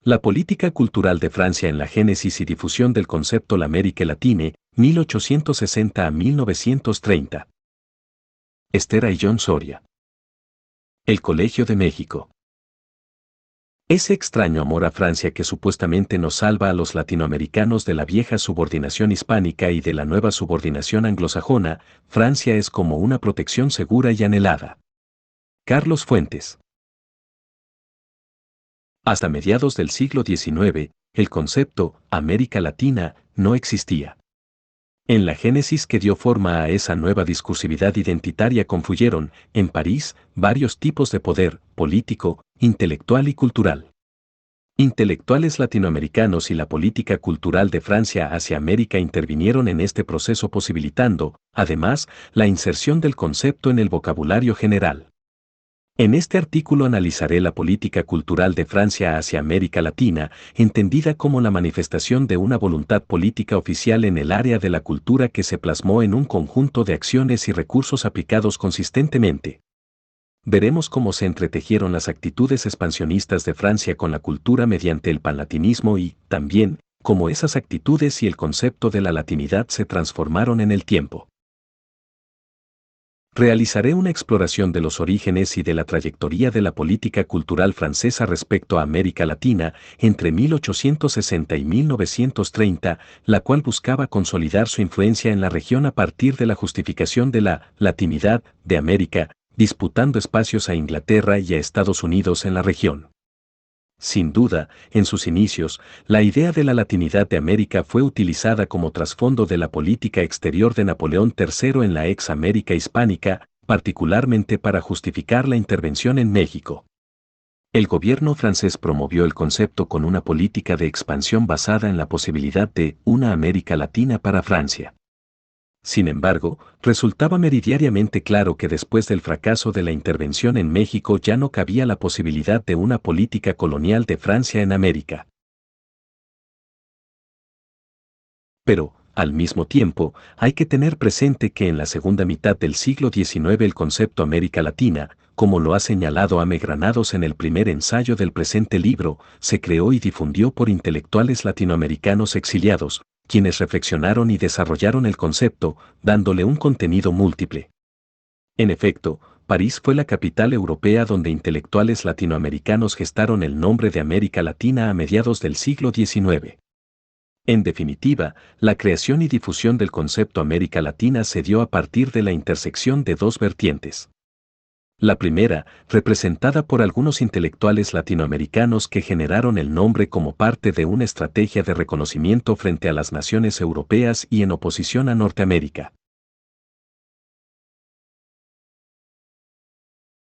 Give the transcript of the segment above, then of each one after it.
La política cultural de Francia en la génesis y difusión del concepto l'Amérique latine, 1860 a 1930. Esther y John Soria. El Colegio de México. Ese extraño amor a Francia que supuestamente nos salva a los latinoamericanos de la vieja subordinación hispánica y de la nueva subordinación anglosajona, Francia es como una protección segura y anhelada. Carlos Fuentes. Hasta mediados del siglo XIX, el concepto América Latina no existía. En la génesis que dio forma a esa nueva discursividad identitaria confluyeron, en París, varios tipos de poder, político, intelectual y cultural. Intelectuales latinoamericanos y la política cultural de Francia hacia América intervinieron en este proceso posibilitando, además, la inserción del concepto en el vocabulario general. En este artículo analizaré la política cultural de Francia hacia América Latina, entendida como la manifestación de una voluntad política oficial en el área de la cultura que se plasmó en un conjunto de acciones y recursos aplicados consistentemente. Veremos cómo se entretejieron las actitudes expansionistas de Francia con la cultura mediante el panlatinismo y, también, cómo esas actitudes y el concepto de la latinidad se transformaron en el tiempo. Realizaré una exploración de los orígenes y de la trayectoria de la política cultural francesa respecto a América Latina entre 1860 y 1930, la cual buscaba consolidar su influencia en la región a partir de la justificación de la latinidad de América, disputando espacios a Inglaterra y a Estados Unidos en la región. Sin duda, en sus inicios, la idea de la latinidad de América fue utilizada como trasfondo de la política exterior de Napoleón III en la ex América hispánica, particularmente para justificar la intervención en México. El gobierno francés promovió el concepto con una política de expansión basada en la posibilidad de una América Latina para Francia. Sin embargo, resultaba meridianamente claro que después del fracaso de la intervención en México ya no cabía la posibilidad de una política colonial de Francia en América. Pero, al mismo tiempo, hay que tener presente que en la segunda mitad del siglo XIX el concepto América Latina, como lo ha señalado Ame Granados en el primer ensayo del presente libro, se creó y difundió por intelectuales latinoamericanos exiliados, quienes reflexionaron y desarrollaron el concepto, dándole un contenido múltiple. En efecto, París fue la capital europea donde intelectuales latinoamericanos gestaron el nombre de América Latina a mediados del siglo XIX. En definitiva, la creación y difusión del concepto América Latina se dio a partir de la intersección de dos vertientes. La primera, representada por algunos intelectuales latinoamericanos que generaron el nombre como parte de una estrategia de reconocimiento frente a las naciones europeas y en oposición a Norteamérica.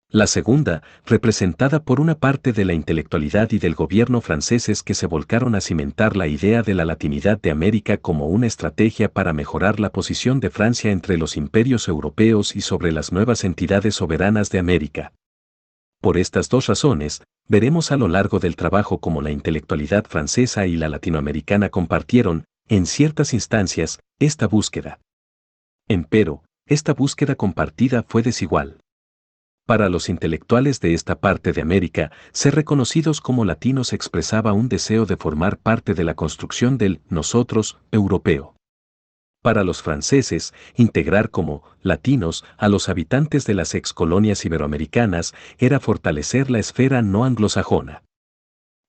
La segunda, representada por una parte de la intelectualidad y del gobierno franceses que se volcaron a cimentar la idea de la latinidad de América como una estrategia para mejorar la posición de Francia entre los imperios europeos y sobre las nuevas entidades soberanas de América. Por estas dos razones, veremos a lo largo del trabajo cómo la intelectualidad francesa y la latinoamericana compartieron, en ciertas instancias, esta búsqueda. Empero, esta búsqueda compartida fue desigual. Para los intelectuales de esta parte de América, ser reconocidos como latinos expresaba un deseo de formar parte de la construcción del nosotros europeo. Para los franceses, integrar como latinos a los habitantes de las excolonias iberoamericanas era fortalecer la esfera no anglosajona.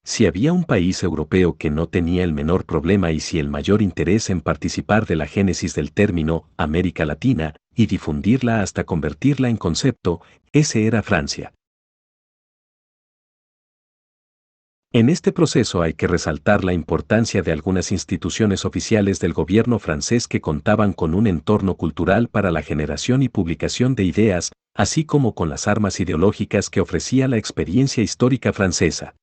Si había un país europeo que no tenía el menor problema y si el mayor interés en participar de la génesis del término América Latina y difundirla hasta convertirla en concepto, ese era Francia. En este proceso hay que resaltar la importancia de algunas instituciones oficiales del gobierno francés que contaban con un entorno cultural para la generación y publicación de ideas, así como con las armas ideológicas que ofrecía la experiencia histórica francesa.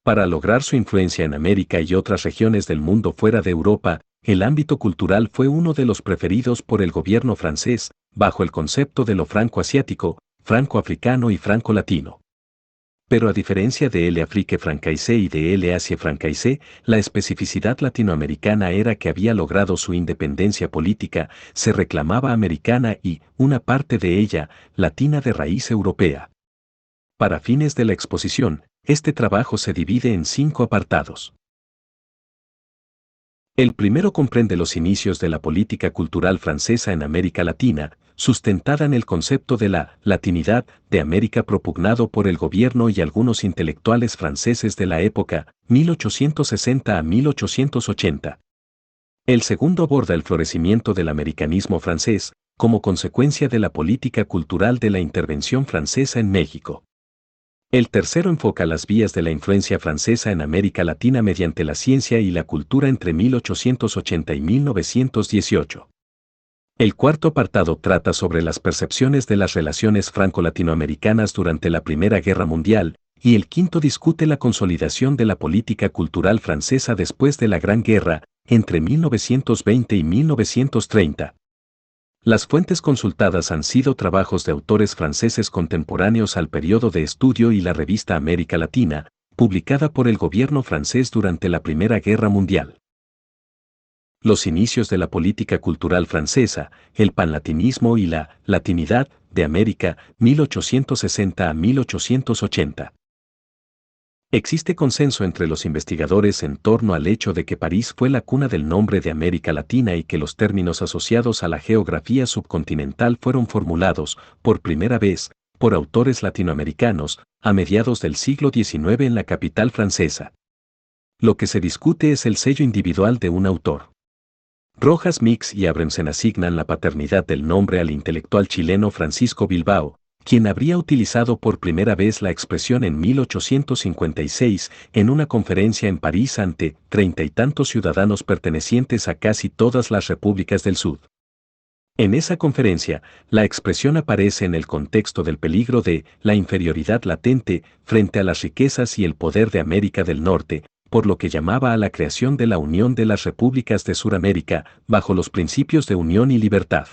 Para lograr su influencia en América y otras regiones del mundo fuera de Europa, el ámbito cultural fue uno de los preferidos por el gobierno francés, bajo el concepto de lo franco-asiático, franco-africano y franco-latino. Pero a diferencia de l'Afrique francaise y de l'Asie francaise, la especificidad latinoamericana era que había logrado su independencia política, se reclamaba americana y, una parte de ella, latina de raíz europea. Para fines de la exposición, este trabajo se divide en 5 apartados. El primero comprende los inicios de la política cultural francesa en América Latina, sustentada en el concepto de la latinidad de América propugnado por el gobierno y algunos intelectuales franceses de la época, 1860 a 1880. El segundo aborda el florecimiento del americanismo francés, como consecuencia de la política cultural de la intervención francesa en México. El tercero enfoca las vías de la influencia francesa en América Latina mediante la ciencia y la cultura entre 1880 y 1918. El cuarto apartado trata sobre las percepciones de las relaciones franco-latinoamericanas durante la Primera Guerra Mundial, y el quinto discute la consolidación de la política cultural francesa después de la Gran Guerra, entre 1920 y 1930. Las fuentes consultadas han sido trabajos de autores franceses contemporáneos al periodo de estudio y la revista América Latina, publicada por el gobierno francés durante la Primera Guerra Mundial. Los inicios de la política cultural francesa, el panlatinismo y la latinidad de América, 1860 a 1880. Existe consenso entre los investigadores en torno al hecho de que París fue la cuna del nombre de América Latina y que los términos asociados a la geografía subcontinental fueron formulados, por primera vez, por autores latinoamericanos, a mediados del siglo XIX en la capital francesa. Lo que se discute es el sello individual de un autor. Rojas Mix y Abramsen asignan la paternidad del nombre al intelectual chileno Francisco Bilbao, quien habría utilizado por primera vez la expresión en 1856 en una conferencia en París ante 30 y tantos ciudadanos pertenecientes a casi todas las repúblicas del Sud. En esa conferencia, la expresión aparece en el contexto del peligro de la inferioridad latente frente a las riquezas y el poder de América del Norte, por lo que llamaba a la creación de la Unión de las Repúblicas de Suramérica, bajo los principios de unión y libertad.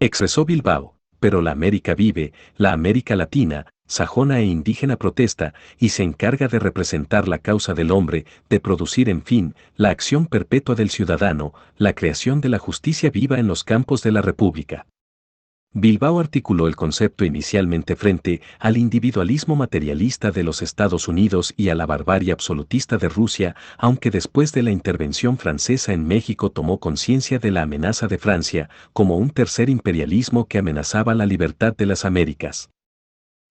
Expresó Bilbao, pero la América vive, la América Latina, sajona e indígena protesta, y se encarga de representar la causa del hombre, de producir en fin, la acción perpetua del ciudadano, la creación de la justicia viva en los campos de la República. Bilbao articuló el concepto inicialmente frente al individualismo materialista de los Estados Unidos y a la barbarie absolutista de Rusia, aunque después de la intervención francesa en México tomó conciencia de la amenaza de Francia como un tercer imperialismo que amenazaba la libertad de las Américas.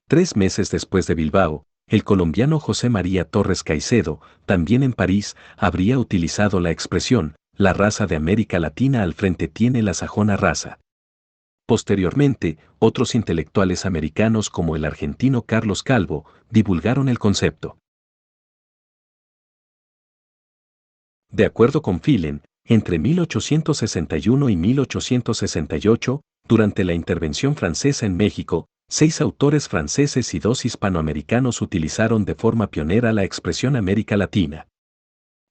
3 meses después de Bilbao, el colombiano José María Torres Caicedo, también en París, habría utilizado la expresión, la raza de América Latina al frente tiene la sajona raza. Posteriormente, otros intelectuales americanos como el argentino Carlos Calvo, divulgaron el concepto. De acuerdo con Phelan, entre 1861 y 1868, durante la intervención francesa en México, 6 autores franceses y 2 hispanoamericanos utilizaron de forma pionera la expresión América Latina.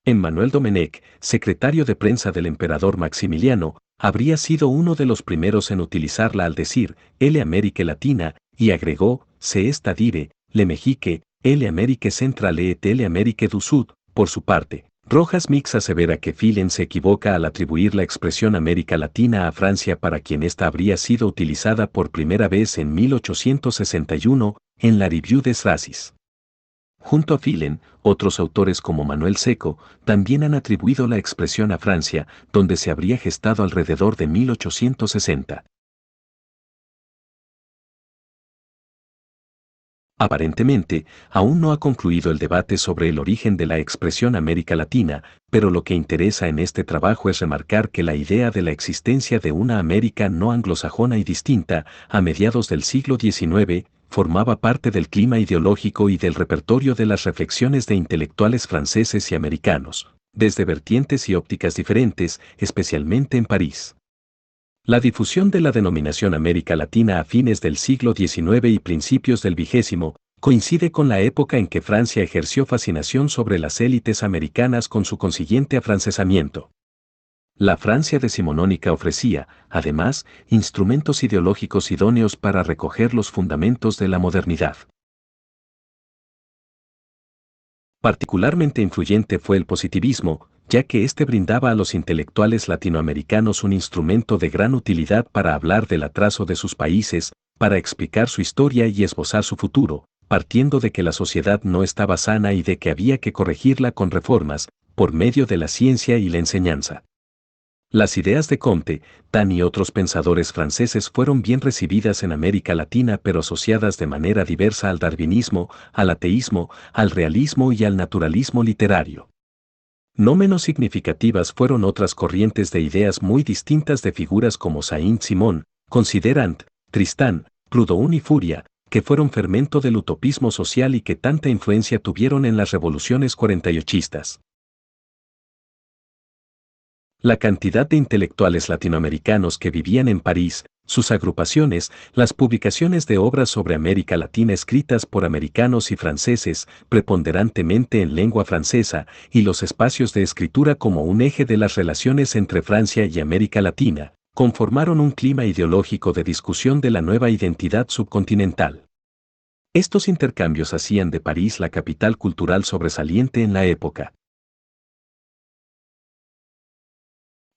Emmanuel Domenech, secretario de prensa del emperador Maximiliano, habría sido uno de los primeros en utilizarla al decir «L Amérique Latina», y agregó «Se esta dire, le Mexique, L Amérique Centrale et L Amérique du Sud». Por su parte, Rojas Mix asevera que Phelan se equivoca al atribuir la expresión América Latina a Francia, para quien esta habría sido utilizada por primera vez en 1861 en la Revue des Races. Junto a Phelan, otros autores como Manuel Seco también han atribuido la expresión a Francia, donde se habría gestado alrededor de 1860. Aparentemente, aún no ha concluido el debate sobre el origen de la expresión América Latina, pero lo que interesa en este trabajo es remarcar que la idea de la existencia de una América no anglosajona y distinta, a mediados del siglo XIX, formaba parte del clima ideológico y del repertorio de las reflexiones de intelectuales franceses y americanos, desde vertientes y ópticas diferentes, especialmente en París. La difusión de la denominación América Latina a fines del siglo XIX y principios del XX coincide con la época en que Francia ejerció fascinación sobre las élites americanas con su consiguiente afrancesamiento. La Francia decimonónica ofrecía, además, instrumentos ideológicos idóneos para recoger los fundamentos de la modernidad. Particularmente influyente fue el positivismo, ya que éste brindaba a los intelectuales latinoamericanos un instrumento de gran utilidad para hablar del atraso de sus países, para explicar su historia y esbozar su futuro, partiendo de que la sociedad no estaba sana y de que había que corregirla con reformas, por medio de la ciencia y la enseñanza. Las ideas de Comte, Taine y otros pensadores franceses fueron bien recibidas en América Latina, pero asociadas de manera diversa al darwinismo, al ateísmo, al realismo y al naturalismo literario. No menos significativas fueron otras corrientes de ideas muy distintas de figuras como Saint-Simon, Considerant, Tristan, Proudhon y Fourier, que fueron fermento del utopismo social y que tanta influencia tuvieron en las revoluciones 48istas. La cantidad de intelectuales latinoamericanos que vivían en París, sus agrupaciones, las publicaciones de obras sobre América Latina escritas por americanos y franceses, preponderantemente en lengua francesa, y los espacios de escritura como un eje de las relaciones entre Francia y América Latina, conformaron un clima ideológico de discusión de la nueva identidad subcontinental. Estos intercambios hacían de París la capital cultural sobresaliente en la época.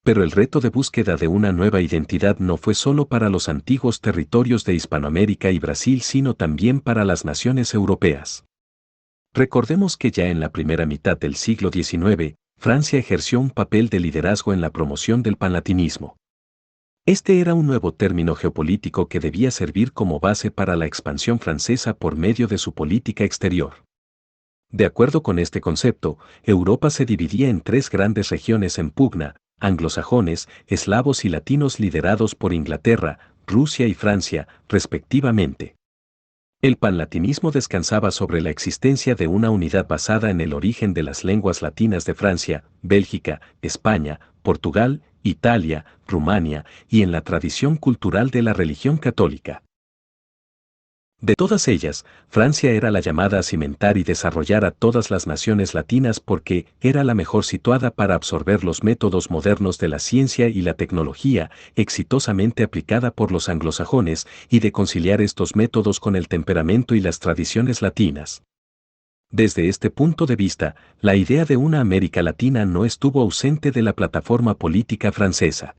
Pero el reto de búsqueda de una nueva identidad no fue solo para los antiguos territorios de Hispanoamérica y Brasil, sino también para las naciones europeas. Recordemos que ya en la primera mitad del siglo XIX, Francia ejerció un papel de liderazgo en la promoción del panlatinismo. Este era un nuevo término geopolítico que debía servir como base para la expansión francesa por medio de su política exterior. De acuerdo con este concepto, Europa se dividía en tres grandes regiones en pugna: anglosajones, eslavos y latinos, liderados por Inglaterra, Rusia y Francia, respectivamente. El panlatinismo descansaba sobre la existencia de una unidad basada en el origen de las lenguas latinas de Francia, Bélgica, España, Portugal, Italia, Rumania, y en la tradición cultural de la religión católica. De todas ellas, Francia era la llamada a cimentar y desarrollar a todas las naciones latinas porque era la mejor situada para absorber los métodos modernos de la ciencia y la tecnología, exitosamente aplicada por los anglosajones, y de conciliar estos métodos con el temperamento y las tradiciones latinas. Desde este punto de vista, la idea de una América Latina no estuvo ausente de la plataforma política francesa.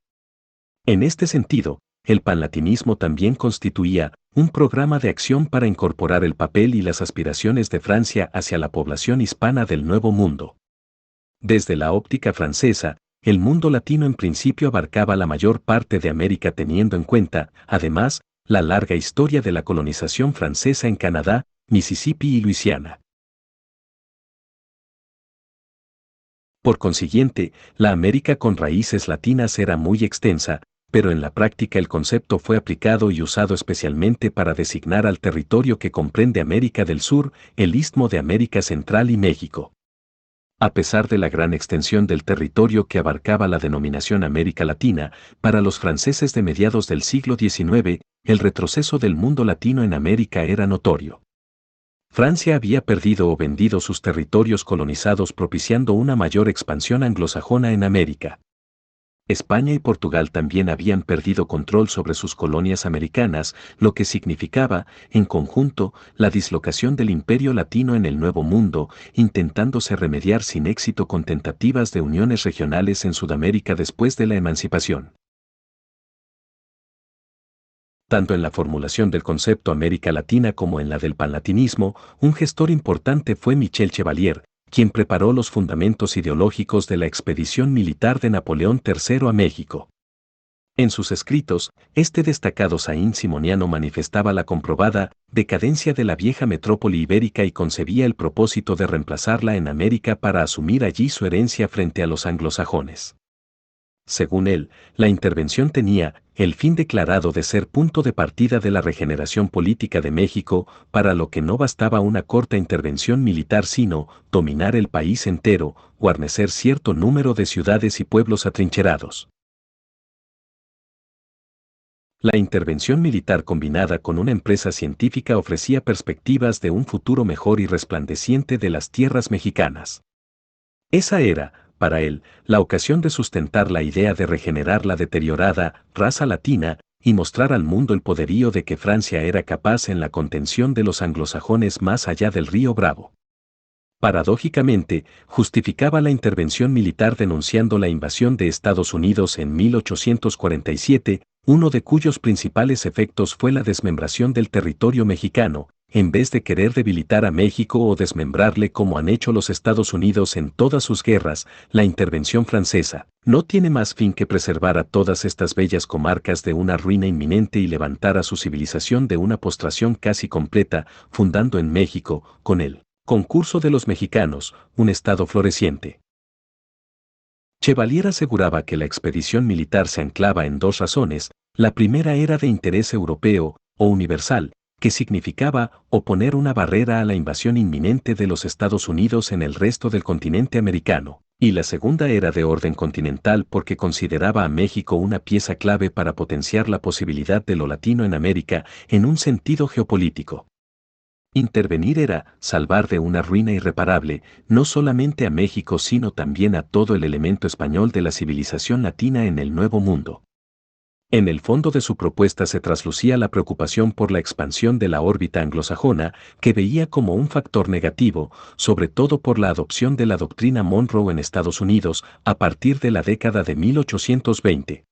En este sentido, el panlatinismo también constituía un programa de acción para incorporar el papel y las aspiraciones de Francia hacia la población hispana del Nuevo Mundo. Desde la óptica francesa, el mundo latino en principio abarcaba la mayor parte de América, teniendo en cuenta, además, la larga historia de la colonización francesa en Canadá, Mississippi y Luisiana. Por consiguiente, la América con raíces latinas era muy extensa, pero en la práctica el concepto fue aplicado y usado especialmente para designar al territorio que comprende América del Sur, el Istmo de América Central y México. A pesar de la gran extensión del territorio que abarcaba la denominación América Latina, para los franceses de mediados del siglo XIX, el retroceso del mundo latino en América era notorio. Francia había perdido o vendido sus territorios colonizados, propiciando una mayor expansión anglosajona en América. España y Portugal también habían perdido control sobre sus colonias americanas, lo que significaba, en conjunto, la dislocación del imperio latino en el Nuevo Mundo, intentándose remediar sin éxito con tentativas de uniones regionales en Sudamérica después de la emancipación. Tanto en la formulación del concepto América Latina como en la del panlatinismo, un gestor importante fue Michel Chevalier, quien preparó los fundamentos ideológicos de la expedición militar de Napoleón III a México. En sus escritos, este destacado saint-simoniano manifestaba la comprobada decadencia de la vieja metrópoli ibérica y concebía el propósito de reemplazarla en América para asumir allí su herencia frente a los anglosajones. Según él, la intervención tenía el fin declarado de ser punto de partida de la regeneración política de México, para lo que no bastaba una corta intervención militar sino dominar el país entero, guarnecer cierto número de ciudades y pueblos atrincherados. La intervención militar combinada con una empresa científica ofrecía perspectivas de un futuro mejor y resplandeciente de las tierras mexicanas. Esa era, para él, la ocasión de sustentar la idea de regenerar la deteriorada raza latina y mostrar al mundo el poderío de que Francia era capaz en la contención de los anglosajones más allá del río Bravo. Paradójicamente, justificaba la intervención militar denunciando la invasión de Estados Unidos en 1847, uno de cuyos principales efectos fue la desmembración del territorio mexicano, en vez de querer debilitar a México o desmembrarle como han hecho los Estados Unidos en todas sus guerras. La intervención francesa no tiene más fin que preservar a todas estas bellas comarcas de una ruina inminente y levantar a su civilización de una postración casi completa, fundando en México, con él concurso de los mexicanos, un estado floreciente. Chevalier aseguraba que la expedición militar se anclaba en dos razones. La primera era de interés europeo, o universal, que significaba oponer una barrera a la invasión inminente de los Estados Unidos en el resto del continente americano, y la segunda era de orden continental porque consideraba a México una pieza clave para potenciar la posibilidad de lo latino en América en un sentido geopolítico. Intervenir era salvar de una ruina irreparable, no solamente a México sino también a todo el elemento español de la civilización latina en el Nuevo Mundo. En el fondo de su propuesta se traslucía la preocupación por la expansión de la órbita anglosajona, que veía como un factor negativo, sobre todo por la adopción de la doctrina Monroe en Estados Unidos a partir de la década de 1820.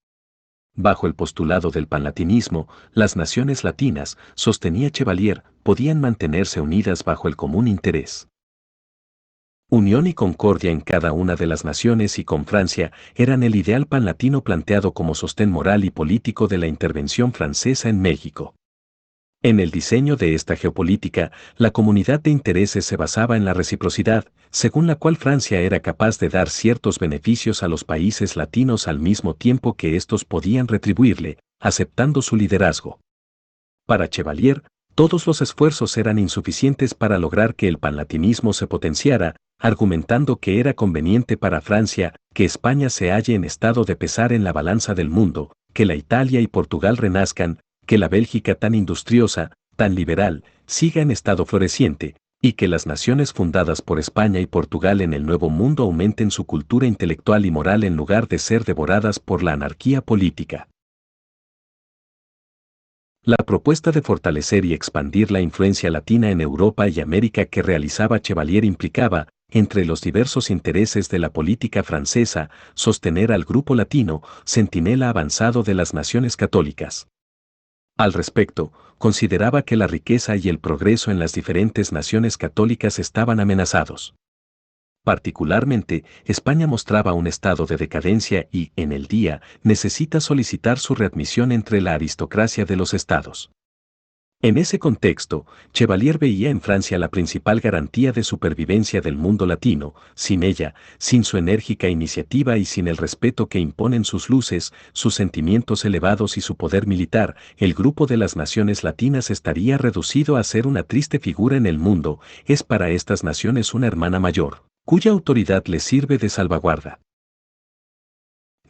Bajo el postulado del panlatinismo, las naciones latinas, sostenía Chevalier, podían mantenerse unidas bajo el común interés. Unión y concordia en cada una de las naciones y con Francia eran el ideal panlatino planteado como sostén moral y político de la intervención francesa en México. En el diseño de esta geopolítica, la comunidad de intereses se basaba en la reciprocidad, según la cual Francia era capaz de dar ciertos beneficios a los países latinos al mismo tiempo que éstos podían retribuirle, aceptando su liderazgo. Para Chevalier, todos los esfuerzos eran insuficientes para lograr que el panlatinismo se potenciara, argumentando que era conveniente para Francia que España se halle en estado de pesar en la balanza del mundo, que la Italia y Portugal renazcan, que la Bélgica tan industriosa, tan liberal, siga en estado floreciente, y que las naciones fundadas por España y Portugal en el Nuevo Mundo aumenten su cultura intelectual y moral en lugar de ser devoradas por la anarquía política. La propuesta de fortalecer y expandir la influencia latina en Europa y América que realizaba Chevalier implicaba, entre los diversos intereses de la política francesa, sostener al grupo latino, centinela avanzado de las naciones católicas. Al respecto, consideraba que la riqueza y el progreso en las diferentes naciones católicas estaban amenazados. Particularmente, España mostraba un estado de decadencia y, en el día, necesita solicitar su readmisión entre la aristocracia de los estados. En ese contexto, Chevalier veía en Francia la principal garantía de supervivencia del mundo latino. Sin ella, sin su enérgica iniciativa y sin el respeto que imponen sus luces, sus sentimientos elevados y su poder militar, el grupo de las naciones latinas estaría reducido a ser una triste figura en el mundo. Es para estas naciones una hermana mayor, cuya autoridad les sirve de salvaguarda.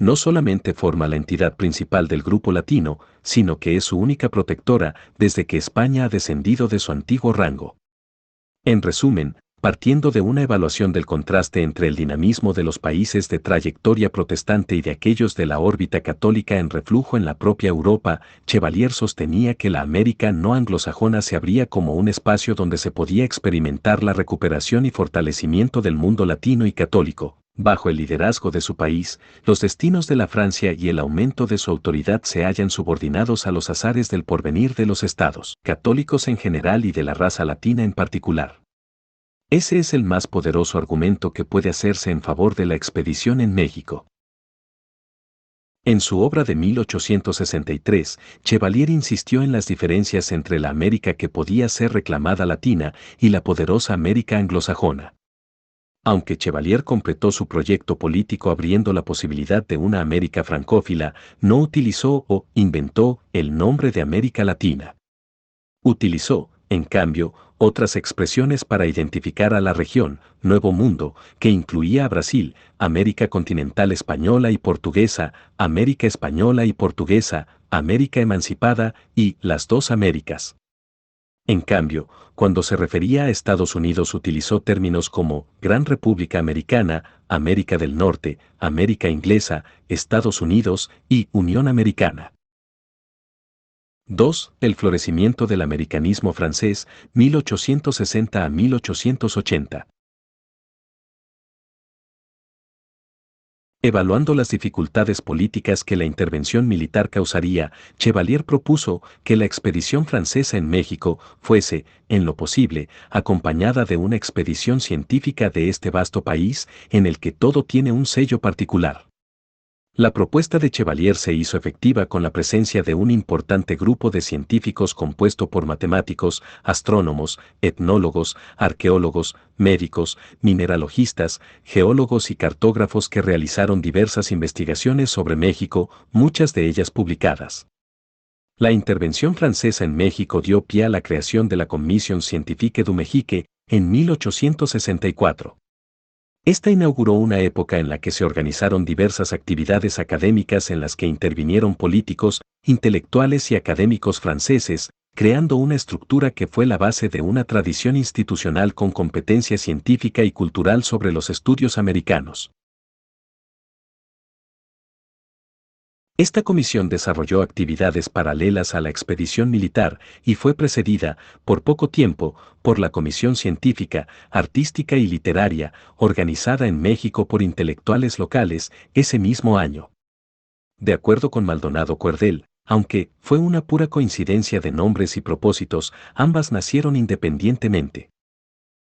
No solamente forma la entidad principal del grupo latino, sino que es su única protectora desde que España ha descendido de su antiguo rango. En resumen, partiendo de una evaluación del contraste entre el dinamismo de los países de trayectoria protestante y de aquellos de la órbita católica en reflujo en la propia Europa, Chevalier sostenía que la América no anglosajona se abría como un espacio donde se podía experimentar la recuperación y fortalecimiento del mundo latino y católico. Bajo el liderazgo de su país, los destinos de la Francia y el aumento de su autoridad se hallan subordinados a los azares del porvenir de los estados católicos en general y de la raza latina en particular. Ese es el más poderoso argumento que puede hacerse en favor de la expedición en México. En su obra de 1863, Chevalier insistió en las diferencias entre la América que podía ser reclamada latina y la poderosa América anglosajona. Aunque Chevalier completó su proyecto político abriendo la posibilidad de una América francófila, no utilizó o inventó el nombre de América Latina. Utilizó, en cambio, otras expresiones para identificar a la región, Nuevo Mundo, que incluía a Brasil, América continental española y portuguesa, América española y portuguesa, América emancipada y las dos Américas. En cambio, cuando se refería a Estados Unidos utilizó términos como Gran República Americana, América del Norte, América Inglesa, Estados Unidos y Unión Americana. 2. El florecimiento del americanismo francés, 1860 a 1880. Evaluando las dificultades políticas que la intervención militar causaría, Chevalier propuso que la expedición francesa en México fuese, en lo posible, acompañada de una expedición científica de este vasto país, en el que todo tiene un sello particular. La propuesta de Chevalier se hizo efectiva con la presencia de un importante grupo de científicos compuesto por matemáticos, astrónomos, etnólogos, arqueólogos, médicos, mineralogistas, geólogos y cartógrafos que realizaron diversas investigaciones sobre México, muchas de ellas publicadas. La intervención francesa en México dio pie a la creación de la Commission Scientifique du Mexique en 1864. Esta inauguró una época en la que se organizaron diversas actividades académicas en las que intervinieron políticos, intelectuales y académicos franceses, creando una estructura que fue la base de una tradición institucional con competencia científica y cultural sobre los estudios americanos. Esta comisión desarrolló actividades paralelas a la expedición militar y fue precedida, por poco tiempo, por la Comisión Científica, Artística y Literaria, organizada en México por intelectuales locales, ese mismo año. De acuerdo con Maldonado Cuerdel, aunque fue una pura coincidencia de nombres y propósitos, ambas nacieron independientemente.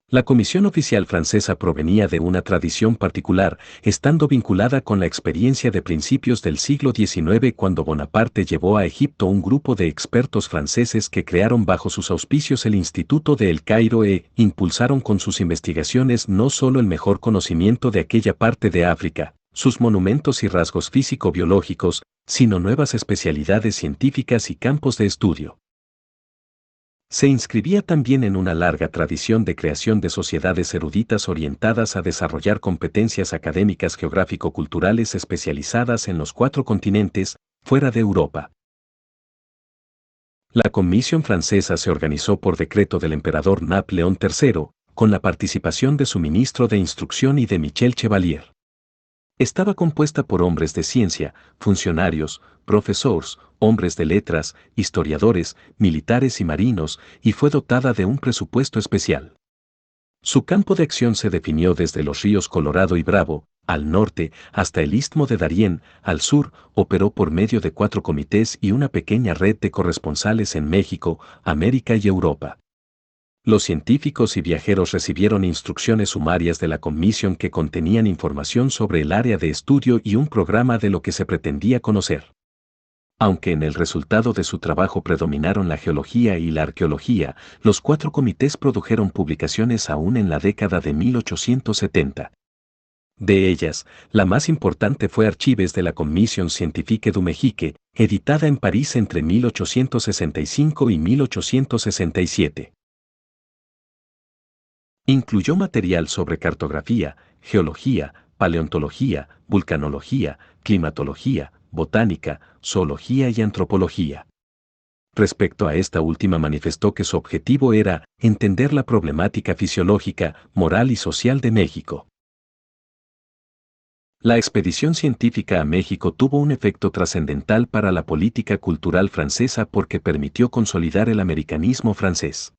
La comisión oficial francesa provenía de una tradición particular, estando vinculada con la experiencia de principios del siglo XIX cuando Bonaparte llevó a Egipto un grupo de expertos franceses que crearon bajo sus auspicios el Instituto de El Cairo e impulsaron con sus investigaciones no solo el mejor conocimiento de aquella parte de África, sus monumentos y rasgos físico-biológicos, sino nuevas especialidades científicas y campos de estudio. Se inscribía también en una larga tradición de creación de sociedades eruditas orientadas a desarrollar competencias académicas geográfico-culturales especializadas en los 4 continentes, fuera de Europa. La Comisión francesa se organizó por decreto del emperador Napoleón III, con la participación de su ministro de Instrucción y de Michel Chevalier. Estaba compuesta por hombres de ciencia, funcionarios, profesores, hombres de letras, historiadores, militares y marinos, y fue dotada de un presupuesto especial. Su campo de acción se definió desde los ríos Colorado y Bravo, al norte, hasta el Istmo de Darién, al sur, operó por medio de 4 comités y una pequeña red de corresponsales en México, América y Europa. Los científicos y viajeros recibieron instrucciones sumarias de la comisión que contenían información sobre el área de estudio y un programa de lo que se pretendía conocer. Aunque en el resultado de su trabajo predominaron la geología y la arqueología, los 4 comités produjeron publicaciones aún en la década de 1870. De ellas, la más importante fue Archives de la Commission Scientifique du Mexique, editada en París entre 1865 y 1867. Incluyó material sobre cartografía, geología, paleontología, vulcanología, climatología, botánica, zoología y antropología. Respecto a esta última manifestó que su objetivo era entender la problemática fisiológica, moral y social de México. La expedición científica a México tuvo un efecto trascendental para la política cultural francesa porque permitió consolidar el americanismo francés.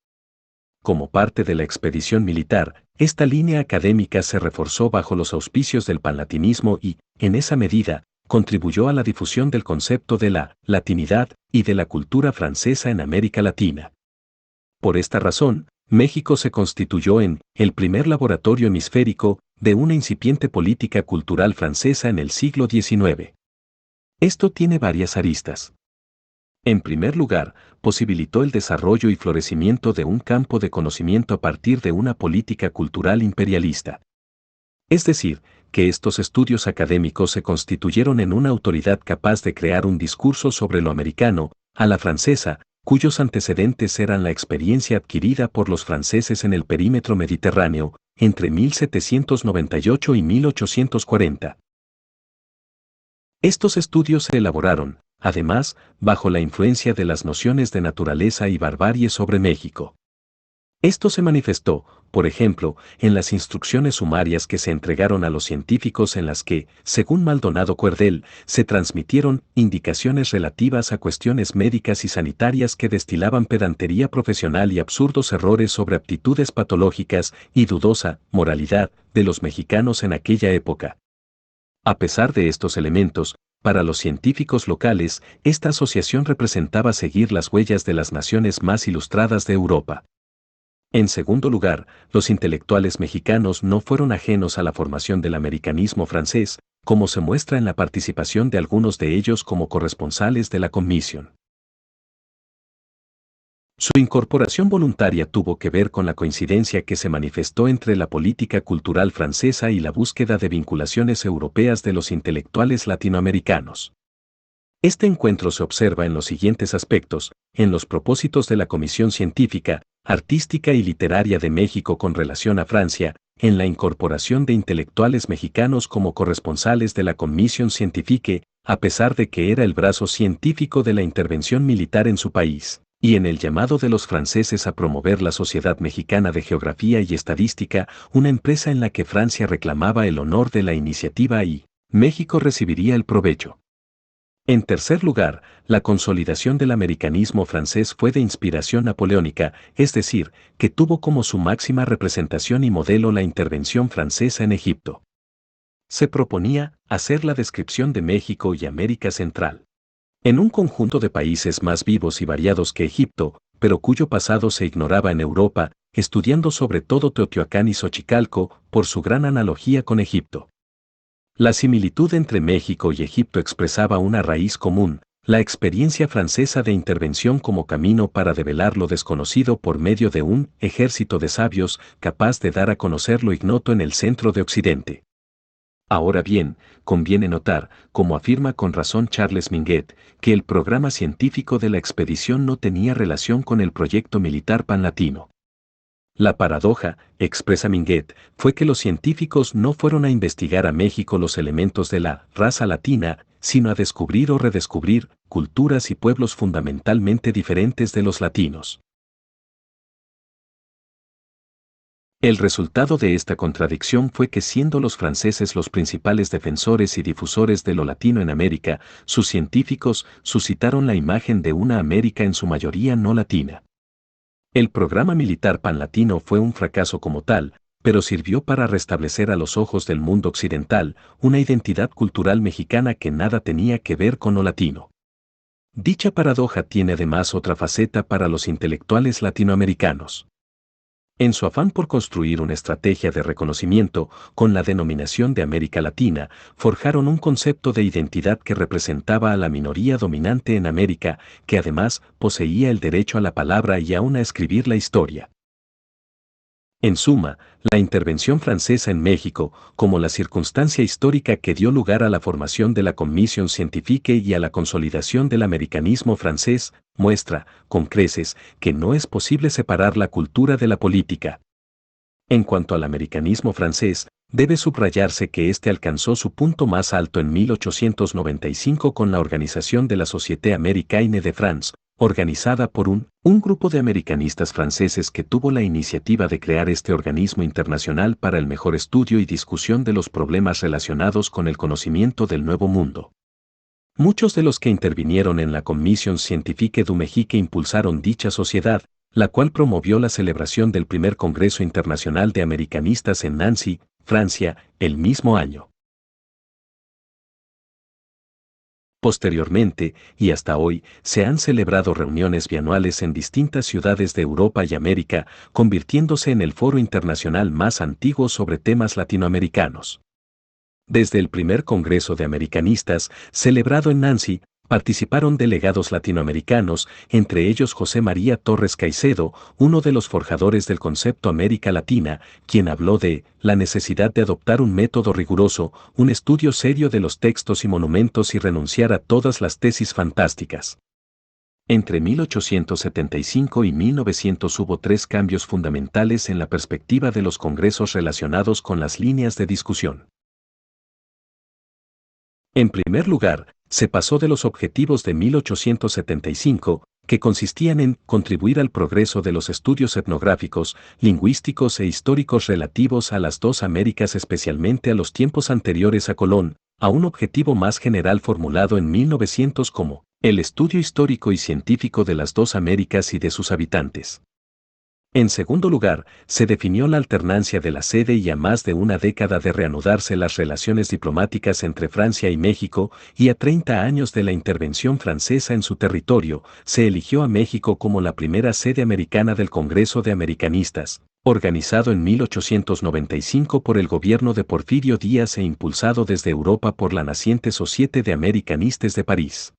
Como parte de la expedición militar, esta línea académica se reforzó bajo los auspicios del panlatinismo y, en esa medida, contribuyó a la difusión del concepto de la latinidad y de la cultura francesa en América Latina. Por esta razón, México se constituyó en el primer laboratorio hemisférico de una incipiente política cultural francesa en el siglo XIX. Esto tiene varias aristas. En primer lugar, posibilitó el desarrollo y florecimiento de un campo de conocimiento a partir de una política cultural imperialista. Es decir, que estos estudios académicos se constituyeron en una autoridad capaz de crear un discurso sobre lo americano, a la francesa, cuyos antecedentes eran la experiencia adquirida por los franceses en el perímetro mediterráneo, entre 1798 y 1840. Estos estudios se elaboraron, además, bajo la influencia de las nociones de naturaleza y barbarie sobre México. Esto se manifestó, por ejemplo, en las instrucciones sumarias que se entregaron a los científicos en las que, según Maldonado Cuerdel, se transmitieron indicaciones relativas a cuestiones médicas y sanitarias que destilaban pedantería profesional y absurdos errores sobre aptitudes patológicas y dudosa moralidad de los mexicanos en aquella época. A pesar de estos elementos, para los científicos locales, esta asociación representaba seguir las huellas de las naciones más ilustradas de Europa. En segundo lugar, los intelectuales mexicanos no fueron ajenos a la formación del americanismo francés, como se muestra en la participación de algunos de ellos como corresponsales de la Comisión. Su incorporación voluntaria tuvo que ver con la coincidencia que se manifestó entre la política cultural francesa y la búsqueda de vinculaciones europeas de los intelectuales latinoamericanos. Este encuentro se observa en los siguientes aspectos: en los propósitos de la Comisión Científica, Artística y Literaria de México con relación a Francia, en la incorporación de intelectuales mexicanos como corresponsales de la Commission Scientifique, a pesar de que era el brazo científico de la intervención militar en su país, y en el llamado de los franceses a promover la Sociedad Mexicana de Geografía y Estadística, una empresa en la que Francia reclamaba el honor de la iniciativa y México recibiría el provecho. En tercer lugar, la consolidación del americanismo francés fue de inspiración napoleónica, es decir, que tuvo como su máxima representación y modelo la intervención francesa en Egipto. Se proponía hacer la descripción de México y América Central en un conjunto de países más vivos y variados que Egipto, pero cuyo pasado se ignoraba en Europa, estudiando sobre todo Teotihuacán y Xochicalco por su gran analogía con Egipto. La similitud entre México y Egipto expresaba una raíz común, la experiencia francesa de intervención como camino para develar lo desconocido por medio de un ejército de sabios capaz de dar a conocer lo ignoto en el centro de Occidente. Ahora bien, conviene notar, como afirma con razón Charles Minguet, que el programa científico de la expedición no tenía relación con el proyecto militar panlatino. La paradoja, expresa Minguet, fue que los científicos no fueron a investigar a México los elementos de la raza latina, sino a descubrir o redescubrir culturas y pueblos fundamentalmente diferentes de los latinos. El resultado de esta contradicción fue que, siendo los franceses los principales defensores y difusores de lo latino en América, sus científicos suscitaron la imagen de una América en su mayoría no latina. El programa militar panlatino fue un fracaso como tal, pero sirvió para restablecer a los ojos del mundo occidental una identidad cultural mexicana que nada tenía que ver con lo latino. Dicha paradoja tiene además otra faceta para los intelectuales latinoamericanos. En su afán por construir una estrategia de reconocimiento con la denominación de América Latina, forjaron un concepto de identidad que representaba a la minoría dominante en América, que además poseía el derecho a la palabra y aún a escribir la historia. En suma, la intervención francesa en México, como la circunstancia histórica que dio lugar a la formación de la Commission Scientifique y a la consolidación del americanismo francés, muestra, con creces, que no es posible separar la cultura de la política. En cuanto al americanismo francés, debe subrayarse que éste alcanzó su punto más alto en 1895 con la organización de la Société Américaine de France, organizada por un grupo de americanistas franceses que tuvo la iniciativa de crear este organismo internacional para el mejor estudio y discusión de los problemas relacionados con el conocimiento del Nuevo Mundo. Muchos de los que intervinieron en la Commission Scientifique du Mexique impulsaron dicha sociedad, la cual promovió la celebración del primer Congreso Internacional de Americanistas en Nancy, Francia, el mismo año. Posteriormente, y hasta hoy, se han celebrado reuniones bianuales en distintas ciudades de Europa y América, convirtiéndose en el foro internacional más antiguo sobre temas latinoamericanos. Desde el primer Congreso de Americanistas, celebrado en Nancy, participaron delegados latinoamericanos, entre ellos José María Torres Caicedo, uno de los forjadores del concepto América Latina, quien habló de la necesidad de adoptar un método riguroso, un estudio serio de los textos y monumentos y renunciar a todas las tesis fantásticas. Entre 1875 y 1900 hubo 3 cambios fundamentales en la perspectiva de los congresos relacionados con las líneas de discusión. En primer lugar, se pasó de los objetivos de 1875, que consistían en contribuir al progreso de los estudios etnográficos, lingüísticos e históricos relativos a las dos Américas, especialmente a los tiempos anteriores a Colón, a un objetivo más general formulado en 1900 como el estudio histórico y científico de las dos Américas y de sus habitantes. En segundo lugar, se definió la alternancia de la sede y a más de una década de reanudarse las relaciones diplomáticas entre Francia y México, y a 30 años de la intervención francesa en su territorio, se eligió a México como la primera sede americana del Congreso de Americanistas, organizado en 1895 por el gobierno de Porfirio Díaz e impulsado desde Europa por la naciente Société de Americanistes de París.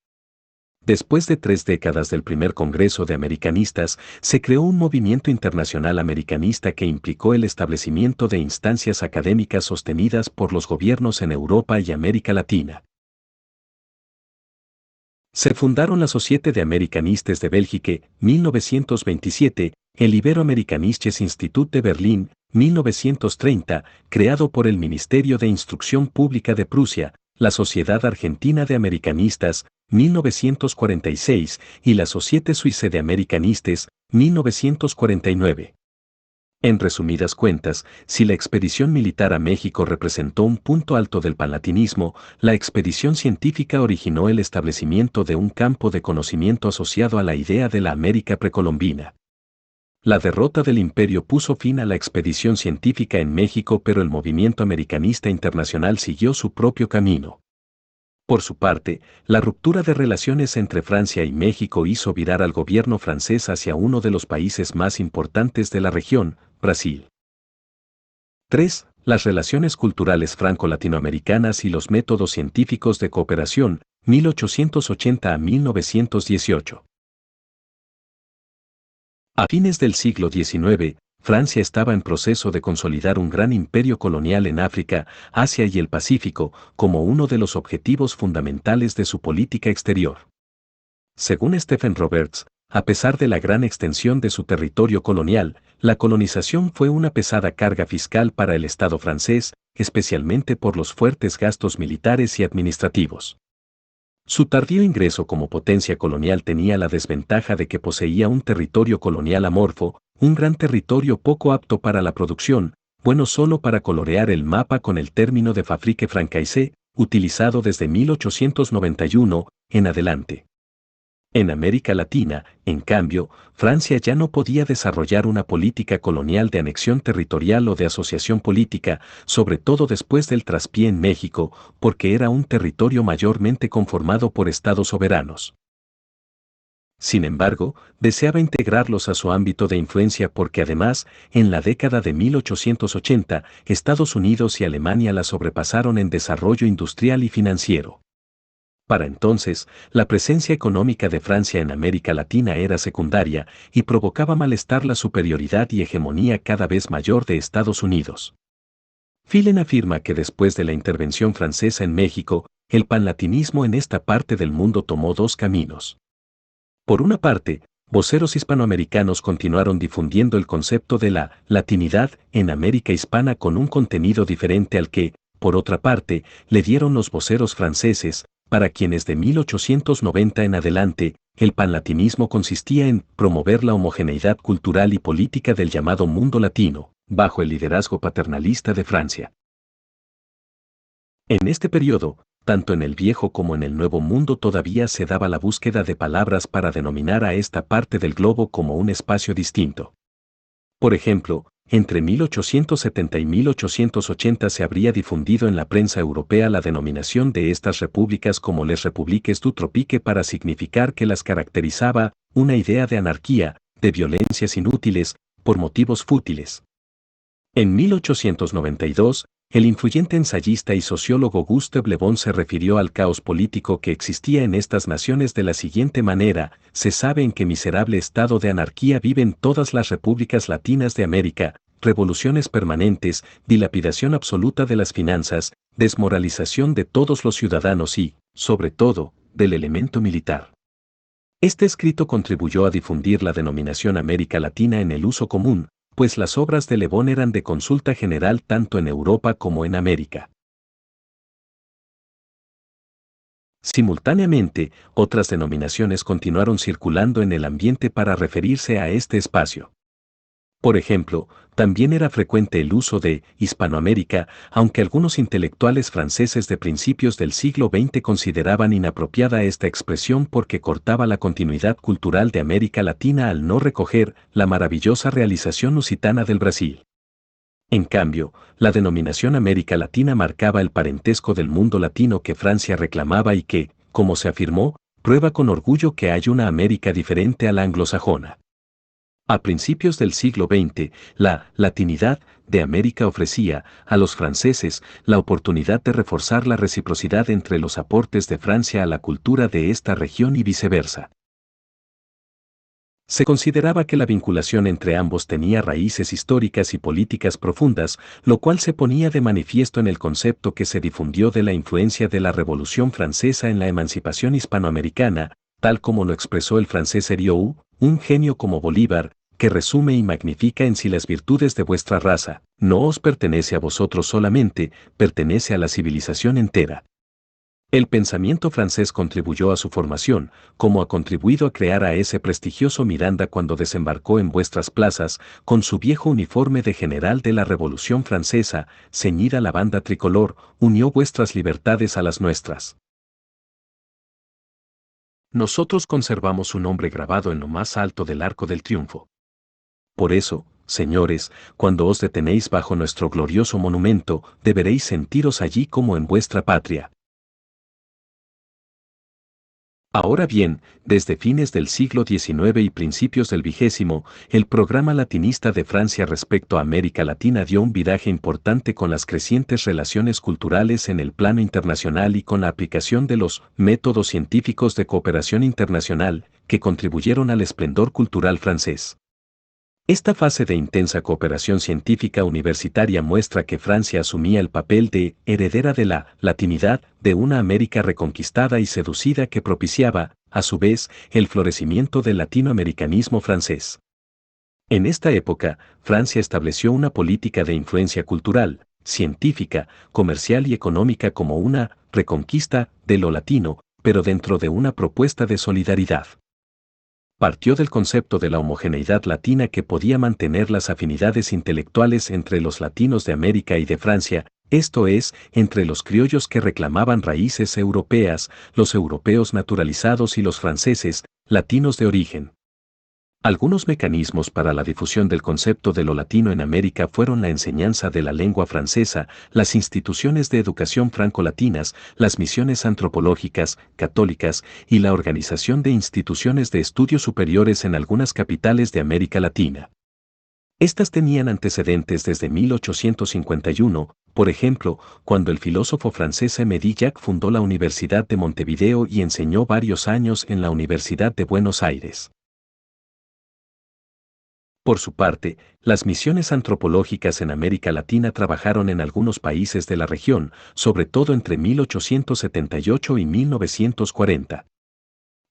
Después de 3 décadas del primer Congreso de Americanistas, se creó un movimiento internacional americanista que implicó el establecimiento de instancias académicas sostenidas por los gobiernos en Europa y América Latina. Se fundaron la Société de Americanistes de Bélgica, 1927, el Ibero-Amerikanisches Institut de Berlín, 1930, creado por el Ministerio de Instrucción Pública de Prusia, la Sociedad Argentina de Americanistas, 1946, y la Société Suisse de Americanistes, 1949. En resumidas cuentas, si la expedición militar a México representó un punto alto del panlatinismo, la expedición científica originó el establecimiento de un campo de conocimiento asociado a la idea de la América precolombina. La derrota del imperio puso fin a la expedición científica en México, pero el movimiento americanista internacional siguió su propio camino. Por su parte, la ruptura de relaciones entre Francia y México hizo virar al gobierno francés hacia uno de los países más importantes de la región, Brasil. 3. Las relaciones culturales franco-latinoamericanas y los métodos científicos de cooperación, 1880 a 1918. A fines del siglo XIX, Francia estaba en proceso de consolidar un gran imperio colonial en África, Asia y el Pacífico, como uno de los objetivos fundamentales de su política exterior. Según Stephen Roberts, a pesar de la gran extensión de su territorio colonial, la colonización fue una pesada carga fiscal para el Estado francés, especialmente por los fuertes gastos militares y administrativos. Su tardío ingreso como potencia colonial tenía la desventaja de que poseía un territorio colonial amorfo, un gran territorio poco apto para la producción, bueno solo para colorear el mapa con el término de fabrique francaise, utilizado desde 1891 en adelante. En América Latina, en cambio, Francia ya no podía desarrollar una política colonial de anexión territorial o de asociación política, sobre todo después del traspié en México, porque era un territorio mayormente conformado por estados soberanos. Sin embargo, deseaba integrarlos a su ámbito de influencia porque además, en la década de 1880, Estados Unidos y Alemania la sobrepasaron en desarrollo industrial y financiero. Para entonces, la presencia económica de Francia en América Latina era secundaria y provocaba malestar la superioridad y hegemonía cada vez mayor de Estados Unidos. Phelan afirma que después de la intervención francesa en México, el panlatinismo en esta parte del mundo tomó dos caminos. Por una parte, voceros hispanoamericanos continuaron difundiendo el concepto de la latinidad en América hispana con un contenido diferente al que, por otra parte, le dieron los voceros franceses, para quienes de 1890 en adelante, el panlatinismo consistía en promover la homogeneidad cultural y política del llamado mundo latino, bajo el liderazgo paternalista de Francia. En este periodo, tanto en el viejo como en el nuevo mundo todavía se daba la búsqueda de palabras para denominar a esta parte del globo como un espacio distinto. Por ejemplo, entre 1870 y 1880 se habría difundido en la prensa europea la denominación de estas repúblicas como les Républiques du Tropique para significar que las caracterizaba una idea de anarquía, de violencias inútiles, por motivos fútiles. En 1892, el influyente ensayista y sociólogo Gustave Le Bon se refirió al caos político que existía en estas naciones de la siguiente manera: se sabe en qué miserable estado de anarquía viven todas las repúblicas latinas de América, revoluciones permanentes, dilapidación absoluta de las finanzas, desmoralización de todos los ciudadanos y, sobre todo, del elemento militar. Este escrito contribuyó a difundir la denominación América Latina en el uso común, pues las obras de Le Bon eran de consulta general tanto en Europa como en América. Simultáneamente, otras denominaciones continuaron circulando en el ambiente para referirse a este espacio. Por ejemplo, también era frecuente el uso de Hispanoamérica, aunque algunos intelectuales franceses de principios del siglo XX consideraban inapropiada esta expresión porque cortaba la continuidad cultural de América Latina al no recoger la maravillosa realización lusitana del Brasil. En cambio, la denominación América Latina marcaba el parentesco del mundo latino que Francia reclamaba y que, como se afirmó, prueba con orgullo que hay una América diferente a la anglosajona. A principios del siglo XX, la latinidad de América ofrecía a los franceses la oportunidad de reforzar la reciprocidad entre los aportes de Francia a la cultura de esta región y viceversa. Se consideraba que la vinculación entre ambos tenía raíces históricas y políticas profundas, lo cual se ponía de manifiesto en el concepto que se difundió de la influencia de la Revolución Francesa en la emancipación hispanoamericana, tal como lo expresó el francés Herriot, un genio como Bolívar, que resume y magnifica en sí las virtudes de vuestra raza, no os pertenece a vosotros solamente, pertenece a la civilización entera. El pensamiento francés contribuyó a su formación, como ha contribuido a crear a ese prestigioso Miranda cuando desembarcó en vuestras plazas, con su viejo uniforme de general de la Revolución Francesa, ceñida la banda tricolor, unió vuestras libertades a las nuestras. Nosotros conservamos su nombre grabado en lo más alto del Arco del Triunfo. Por eso, señores, cuando os detenéis bajo nuestro glorioso monumento, deberéis sentiros allí como en vuestra patria. Ahora bien, desde fines del siglo XIX y principios del XX, el programa latinista de Francia respecto a América Latina dio un viraje importante con las crecientes relaciones culturales en el plano internacional y con la aplicación de los métodos científicos de cooperación internacional, que contribuyeron al esplendor cultural francés. Esta fase de intensa cooperación científica universitaria muestra que Francia asumía el papel de heredera de la latinidad de una América reconquistada y seducida que propiciaba, a su vez, el florecimiento del latinoamericanismo francés. En esta época, Francia estableció una política de influencia cultural, científica, comercial y económica como una reconquista de lo latino, pero dentro de una propuesta de solidaridad. Partió del concepto de la homogeneidad latina que podía mantener las afinidades intelectuales entre los latinos de América y de Francia, esto es, entre los criollos que reclamaban raíces europeas, los europeos naturalizados y los franceses, latinos de origen. Algunos mecanismos para la difusión del concepto de lo latino en América fueron la enseñanza de la lengua francesa, las instituciones de educación franco-latinas, las misiones antropológicas, católicas y la organización de instituciones de estudios superiores en algunas capitales de América Latina. Estas tenían antecedentes desde 1851, por ejemplo, cuando el filósofo francés Aimé Dillac fundó la Universidad de Montevideo y enseñó varios años en la Universidad de Buenos Aires. Por su parte, las misiones antropológicas en América Latina trabajaron en algunos países de la región, sobre todo entre 1878 y 1940.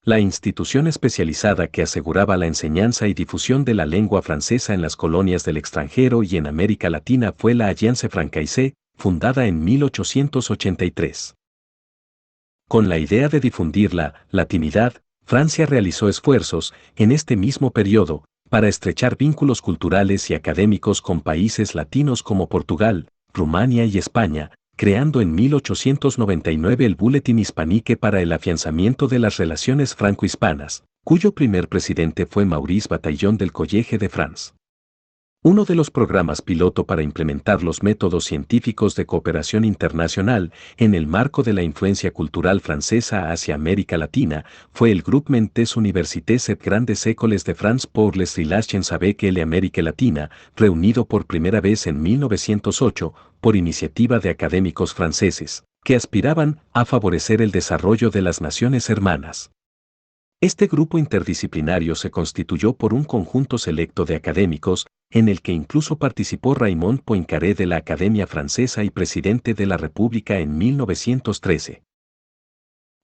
La institución especializada que aseguraba la enseñanza y difusión de la lengua francesa en las colonias del extranjero y en América Latina fue la Alliance Francaise, fundada en 1883. Con la idea de difundir la latinidad, Francia realizó esfuerzos, en este mismo periodo, para estrechar vínculos culturales y académicos con países latinos como Portugal, Rumania y España, creando en 1899 el Bulletin Hispanique para el afianzamiento de las relaciones franco-hispanas, cuyo primer presidente fue Maurice Bataillon del Collège de France. Uno de los programas piloto para implementar los métodos científicos de cooperación internacional en el marco de la influencia cultural francesa hacia América Latina fue el Groupement des Universités et Grandes Écoles de France pour les Relations avec l'Amérique Latina, reunido por primera vez en 1908 por iniciativa de académicos franceses, que aspiraban a favorecer el desarrollo de las naciones hermanas. Este grupo interdisciplinario se constituyó por un conjunto selecto de académicos, en el que incluso participó Raymond Poincaré de la Academia Francesa y presidente de la República en 1913.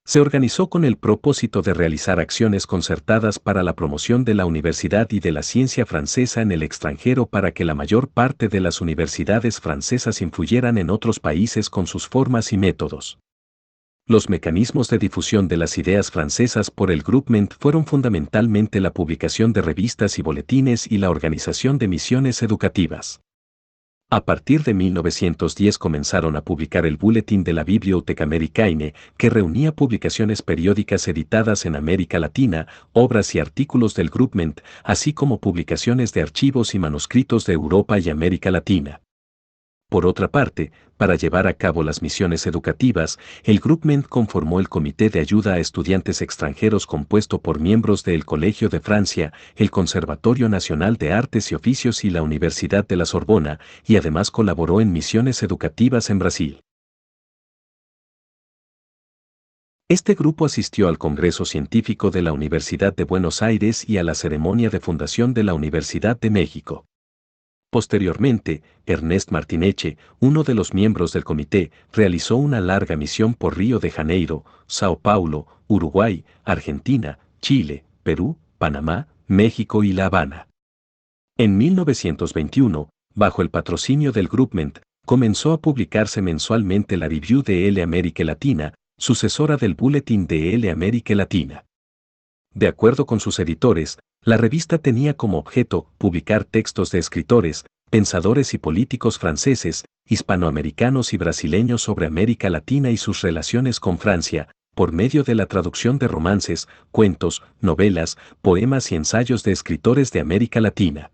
Se organizó con el propósito de realizar acciones concertadas para la promoción de la universidad y de la ciencia francesa en el extranjero para que la mayor parte de las universidades francesas influyeran en otros países con sus formas y métodos. Los mecanismos de difusión de las ideas francesas por el Groupement fueron fundamentalmente la publicación de revistas y boletines y la organización de misiones educativas. A partir de 1910 comenzaron a publicar el Bulletin de la Bibliothèque Américaine, que reunía publicaciones periódicas editadas en América Latina, obras y artículos del Groupement, así como publicaciones de archivos y manuscritos de Europa y América Latina. Por otra parte, para llevar a cabo las misiones educativas, el Groupement conformó el Comité de Ayuda a Estudiantes Extranjeros compuesto por miembros del Colegio de Francia, el Conservatorio Nacional de Artes y Oficios y la Universidad de la Sorbona, y además colaboró en misiones educativas en Brasil. Este grupo asistió al Congreso Científico de la Universidad de Buenos Aires y a la ceremonia de fundación de la Universidad de México. Posteriormente, Ernest Martineche, uno de los miembros del comité, realizó una larga misión por Río de Janeiro, Sao Paulo, Uruguay, Argentina, Chile, Perú, Panamá, México y La Habana. En 1921, bajo el patrocinio del Groupement, comenzó a publicarse mensualmente la Review de l'Amérique Latina, sucesora del Bulletin de l'Amérique Latina. De acuerdo con sus editores, la revista tenía como objeto publicar textos de escritores, pensadores y políticos franceses, hispanoamericanos y brasileños sobre América Latina y sus relaciones con Francia, por medio de la traducción de romances, cuentos, novelas, poemas y ensayos de escritores de América Latina.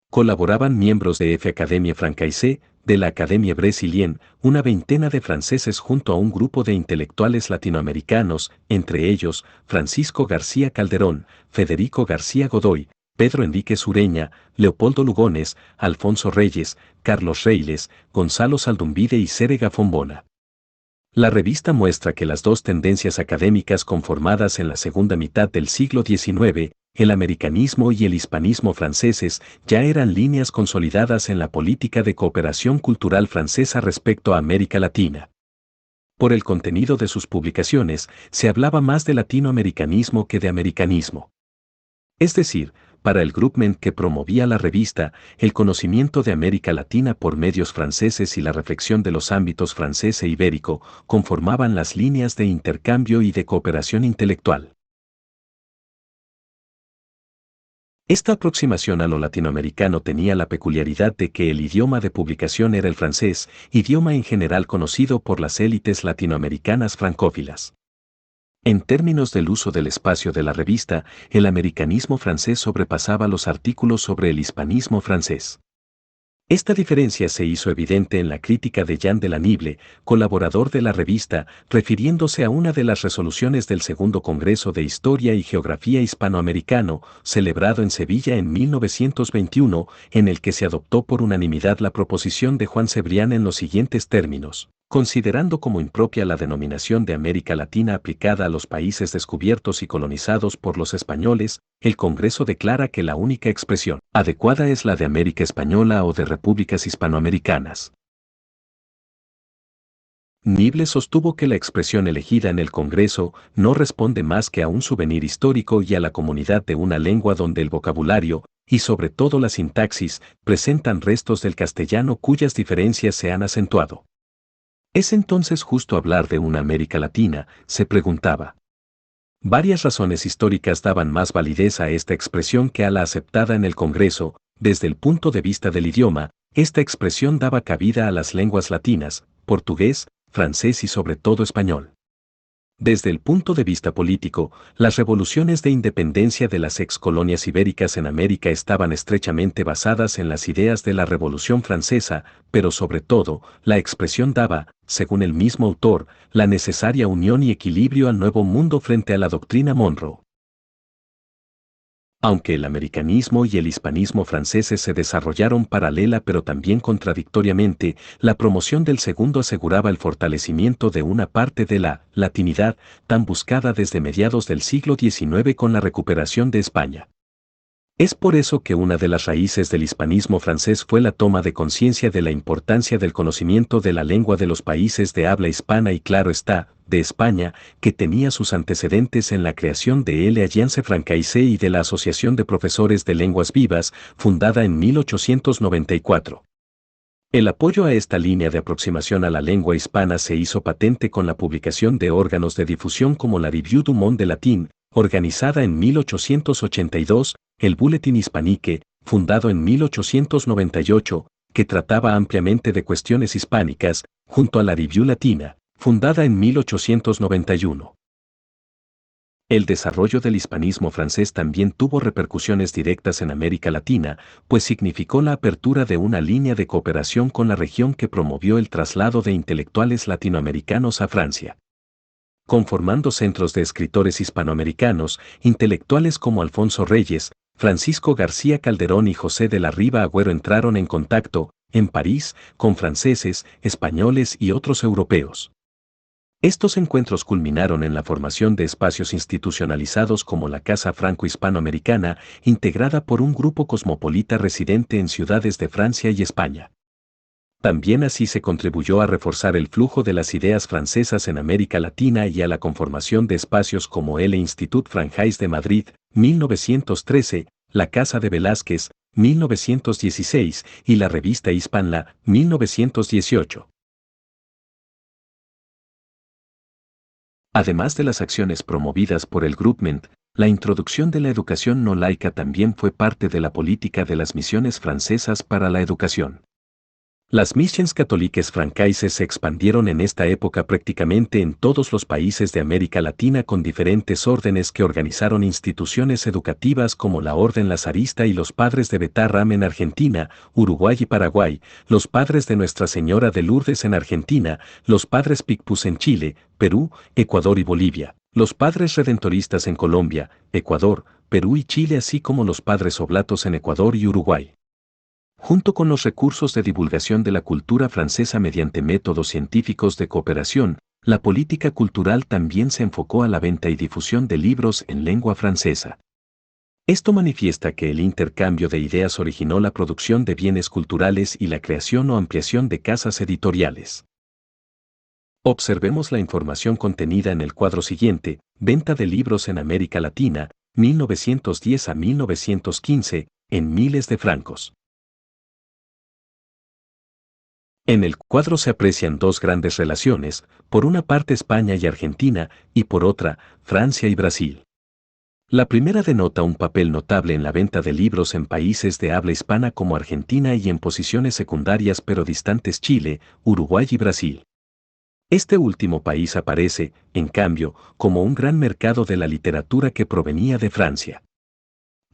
Colaboraban miembros de F. Académie Française, de la Académie Brésilienne, una veintena de franceses junto a un grupo de intelectuales latinoamericanos, entre ellos Francisco García Calderón, Federico García Godoy, Pedro Enríquez Ureña, Leopoldo Lugones, Alfonso Reyes, Carlos Reiles, Gonzalo Saldumbide y Cérega Fombona. La revista muestra que las dos tendencias académicas conformadas en la segunda mitad del siglo XIX, el americanismo y el hispanismo franceses, ya eran líneas consolidadas en la política de cooperación cultural francesa respecto a América Latina. Por el contenido de sus publicaciones, se hablaba más de latinoamericanismo que de americanismo. Es decir, para el Groupement que promovía la revista, el conocimiento de América Latina por medios franceses y la reflexión de los ámbitos francés e ibérico conformaban las líneas de intercambio y de cooperación intelectual. Esta aproximación a lo latinoamericano tenía la peculiaridad de que el idioma de publicación era el francés, idioma en general conocido por las élites latinoamericanas francófilas. En términos del uso del espacio de la revista, el americanismo francés sobrepasaba los artículos sobre el hispanismo francés. Esta diferencia se hizo evidente en la crítica de Jean Delanible, colaborador de la revista, refiriéndose a una de las resoluciones del Segundo Congreso de Historia y Geografía Hispanoamericano, celebrado en Sevilla en 1921, en el que se adoptó por unanimidad la proposición de Juan Cebrián en los siguientes términos. Considerando como impropia la denominación de América Latina aplicada a los países descubiertos y colonizados por los españoles, el Congreso declara que la única expresión adecuada es la de América Española o de repúblicas hispanoamericanas. Nible sostuvo que la expresión elegida en el Congreso no responde más que a un souvenir histórico y a la comunidad de una lengua donde el vocabulario, y sobre todo la sintaxis, presentan restos del castellano cuyas diferencias se han acentuado. ¿Es entonces justo hablar de una América Latina?, se preguntaba. Varias razones históricas daban más validez a esta expresión que a la aceptada en el Congreso. Desde el punto de vista del idioma, esta expresión daba cabida a las lenguas latinas, portugués, francés y sobre todo español. Desde el punto de vista político, las revoluciones de independencia de las excolonias ibéricas en América estaban estrechamente basadas en las ideas de la Revolución Francesa, pero sobre todo, la expresión daba, según el mismo autor, la necesaria unión y equilibrio al Nuevo Mundo frente a la doctrina Monroe. Aunque el americanismo y el hispanismo franceses se desarrollaron paralela pero también contradictoriamente, la promoción del segundo aseguraba el fortalecimiento de una parte de la latinidad tan buscada desde mediados del siglo XIX con la recuperación de España. Es por eso que una de las raíces del hispanismo francés fue la toma de conciencia de la importancia del conocimiento de la lengua de los países de habla hispana y claro está, de España, que tenía sus antecedentes en la creación de l'Alliance Francaise y de la Asociación de Profesores de Lenguas Vivas, fundada en 1894. El apoyo a esta línea de aproximación a la lengua hispana se hizo patente con la publicación de órganos de difusión como la Revue du Monde Latin, organizada en 1882, el Bulletin Hispanique, fundado en 1898, que trataba ampliamente de cuestiones hispánicas, junto a la Revue Latina, fundada en 1891. El desarrollo del hispanismo francés también tuvo repercusiones directas en América Latina, pues significó la apertura de una línea de cooperación con la región que promovió el traslado de intelectuales latinoamericanos a Francia. Conformando centros de escritores hispanoamericanos, intelectuales como Alfonso Reyes, Francisco García Calderón y José de la Riva Agüero entraron en contacto, en París, con franceses, españoles y otros europeos. Estos encuentros culminaron en la formación de espacios institucionalizados como la Casa Franco-Hispanoamericana, integrada por un grupo cosmopolita residente en ciudades de Francia y España. También así se contribuyó a reforzar el flujo de las ideas francesas en América Latina y a la conformación de espacios como el Institut Français de Madrid, 1913, la Casa de Velázquez, 1916, y la revista Hispanla, 1918. Además de las acciones promovidas por el Groupement, la introducción de la educación no laica también fue parte de la política de las misiones francesas para la educación. Las Missions catholiques francaises se expandieron en esta época prácticamente en todos los países de América Latina con diferentes órdenes que organizaron instituciones educativas como la Orden Lazarista y los Padres de Betarram en Argentina, Uruguay y Paraguay, los Padres de Nuestra Señora de Lourdes en Argentina, los Padres Picpus en Chile, Perú, Ecuador y Bolivia, los Padres Redentoristas en Colombia, Ecuador, Perú y Chile, así como los Padres Oblatos en Ecuador y Uruguay. Junto con los recursos de divulgación de la cultura francesa mediante métodos científicos de cooperación, la política cultural también se enfocó a la venta y difusión de libros en lengua francesa. Esto manifiesta que el intercambio de ideas originó la producción de bienes culturales y la creación o ampliación de casas editoriales. Observemos la información contenida en el cuadro siguiente: venta de libros en América Latina, 1910 a 1915, en miles de francos. En el cuadro se aprecian dos grandes relaciones, por una parte España y Argentina, y por otra, Francia y Brasil. La primera denota un papel notable en la venta de libros en países de habla hispana como Argentina y en posiciones secundarias pero distantes Chile, Uruguay y Brasil. Este último país aparece, en cambio, como un gran mercado de la literatura que provenía de Francia.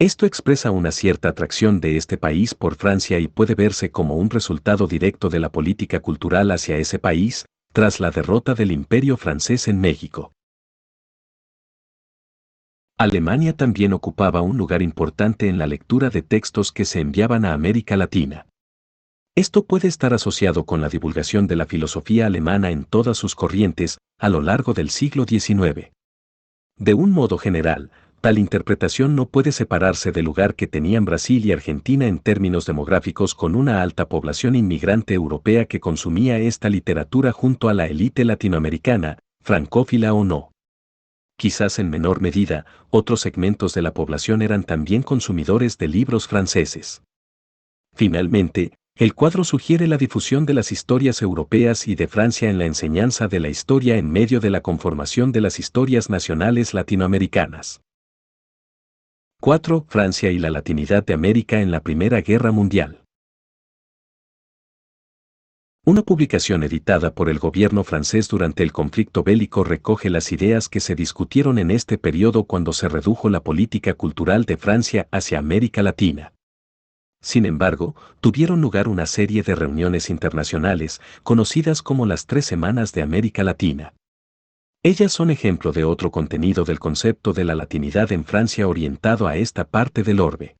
Esto expresa una cierta atracción de este país por Francia y puede verse como un resultado directo de la política cultural hacia ese país, tras la derrota del Imperio francés en México. Alemania también ocupaba un lugar importante en la lectura de textos que se enviaban a América Latina. Esto puede estar asociado con la divulgación de la filosofía alemana en todas sus corrientes, a lo largo del siglo XIX. De un modo general, tal interpretación no puede separarse del lugar que tenían Brasil y Argentina en términos demográficos, con una alta población inmigrante europea que consumía esta literatura junto a la élite latinoamericana, francófila o no. Quizás en menor medida, otros segmentos de la población eran también consumidores de libros franceses. Finalmente, el cuadro sugiere la difusión de las historias europeas y de Francia en la enseñanza de la historia en medio de la conformación de las historias nacionales latinoamericanas. 4. Francia y la latinidad de América en la Primera Guerra Mundial. Una publicación editada por el gobierno francés durante el conflicto bélico recoge las ideas que se discutieron en este periodo cuando se redujo la política cultural de Francia hacia América Latina. Sin embargo, tuvieron lugar una serie de reuniones internacionales, conocidas como las 3 Semanas de América Latina. Ellas son ejemplo de otro contenido del concepto de la latinidad en Francia orientado a esta parte del orbe.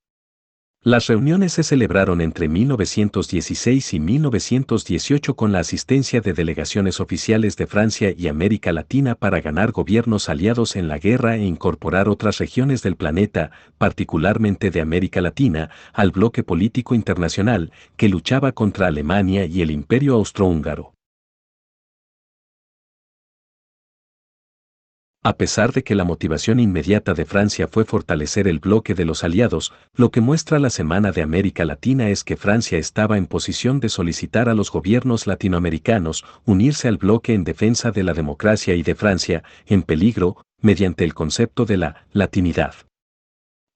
Las reuniones se celebraron entre 1916 y 1918 con la asistencia de delegaciones oficiales de Francia y América Latina para ganar gobiernos aliados en la guerra e incorporar otras regiones del planeta, particularmente de América Latina, al bloque político internacional que luchaba contra Alemania y el Imperio Austrohúngaro. A pesar de que la motivación inmediata de Francia fue fortalecer el bloque de los aliados, lo que muestra la Semana de América Latina es que Francia estaba en posición de solicitar a los gobiernos latinoamericanos unirse al bloque en defensa de la democracia y de Francia, en peligro, mediante el concepto de la latinidad.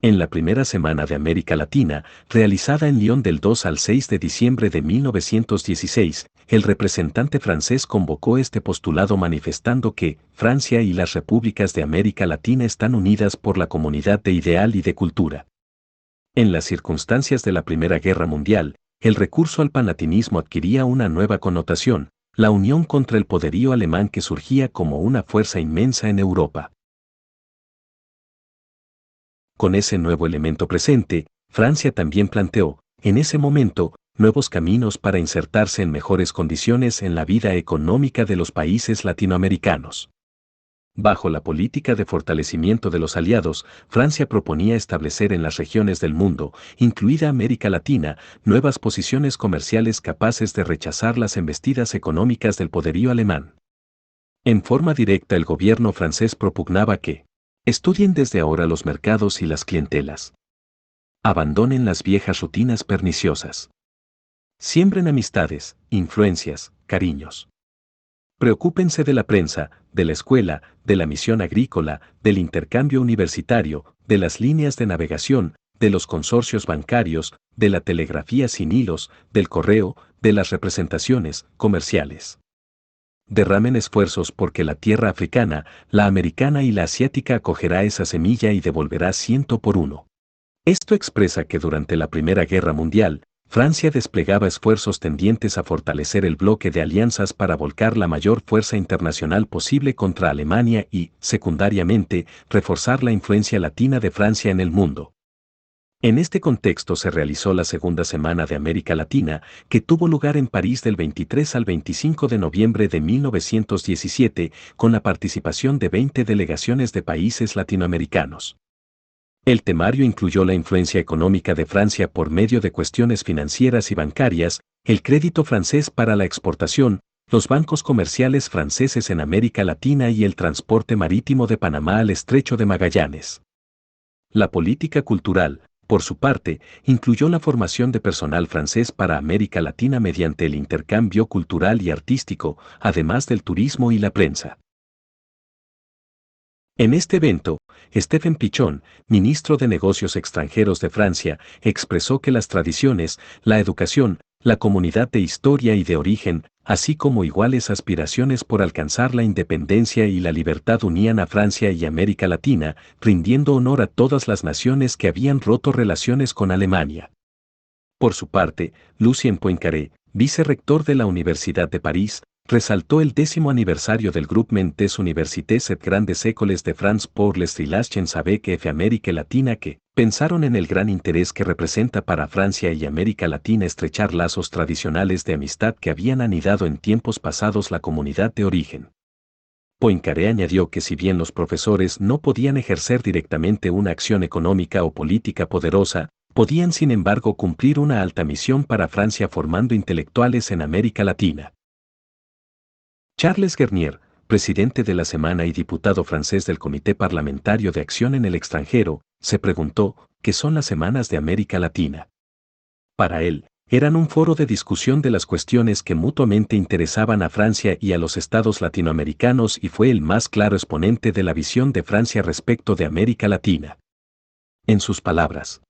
En la primera Semana de América Latina, realizada en Lyon del 2 al 6 de diciembre de 1916, el representante francés convocó este postulado manifestando que Francia y las repúblicas de América Latina están unidas por la comunidad de ideal y de cultura. En las circunstancias de la Primera Guerra Mundial, el recurso al panlatinismo adquiría una nueva connotación, la unión contra el poderío alemán que surgía como una fuerza inmensa en Europa. Con ese nuevo elemento presente, Francia también planteó, en ese momento, nuevos caminos para insertarse en mejores condiciones en la vida económica de los países latinoamericanos. Bajo la política de fortalecimiento de los aliados, Francia proponía establecer en las regiones del mundo, incluida América Latina, nuevas posiciones comerciales capaces de rechazar las embestidas económicas del poderío alemán. En forma directa, el gobierno francés propugnaba que estudien desde ahora los mercados y las clientelas. Abandonen las viejas rutinas perniciosas. Siembren amistades, influencias, cariños. Preocúpense de la prensa, de la escuela, de la misión agrícola, del intercambio universitario, de las líneas de navegación, de los consorcios bancarios, de la telegrafía sin hilos, del correo, de las representaciones comerciales. Derramen esfuerzos porque la tierra africana, la americana y la asiática acogerá esa semilla y devolverá 100 por 1. Esto expresa que durante la Primera Guerra Mundial, Francia desplegaba esfuerzos tendientes a fortalecer el bloque de alianzas para volcar la mayor fuerza internacional posible contra Alemania y, secundariamente, reforzar la influencia latina de Francia en el mundo. En este contexto se realizó la Segunda Semana de América Latina, que tuvo lugar en París del 23 al 25 de noviembre de 1917, con la participación de 20 delegaciones de países latinoamericanos. El temario incluyó la influencia económica de Francia por medio de cuestiones financieras y bancarias, el crédito francés para la exportación, los bancos comerciales franceses en América Latina y el transporte marítimo de Panamá al Estrecho de Magallanes. La política cultural, por su parte, incluyó la formación de personal francés para América Latina mediante el intercambio cultural y artístico, además del turismo y la prensa. En este evento, Stéphane Pichon, ministro de Negocios Extranjeros de Francia, expresó que las tradiciones, la educación, la comunidad de historia y de origen, así como iguales aspiraciones por alcanzar la independencia y la libertad unían a Francia y América Latina, rindiendo honor a todas las naciones que habían roto relaciones con Alemania. Por su parte, Lucien Poincaré, vicerrector de la Universidad de París, resaltó el 10º aniversario del Groupement des Universités et Grandes Écoles de France pour les relations avec América Latina que pensaron en el gran interés que representa para Francia y América Latina estrechar lazos tradicionales de amistad que habían anidado en tiempos pasados la comunidad de origen. Poincaré añadió que si bien los profesores no podían ejercer directamente una acción económica o política poderosa, podían sin embargo cumplir una alta misión para Francia formando intelectuales en América Latina. Charles Garnier, presidente de la Semana y diputado francés del Comité Parlamentario de Acción en el Extranjero, se preguntó, ¿qué son las Semanas de América Latina? Para él, eran un foro de discusión de las cuestiones que mutuamente interesaban a Francia y a los estados latinoamericanos y fue el más claro exponente de la visión de Francia respecto de América Latina. En sus palabras,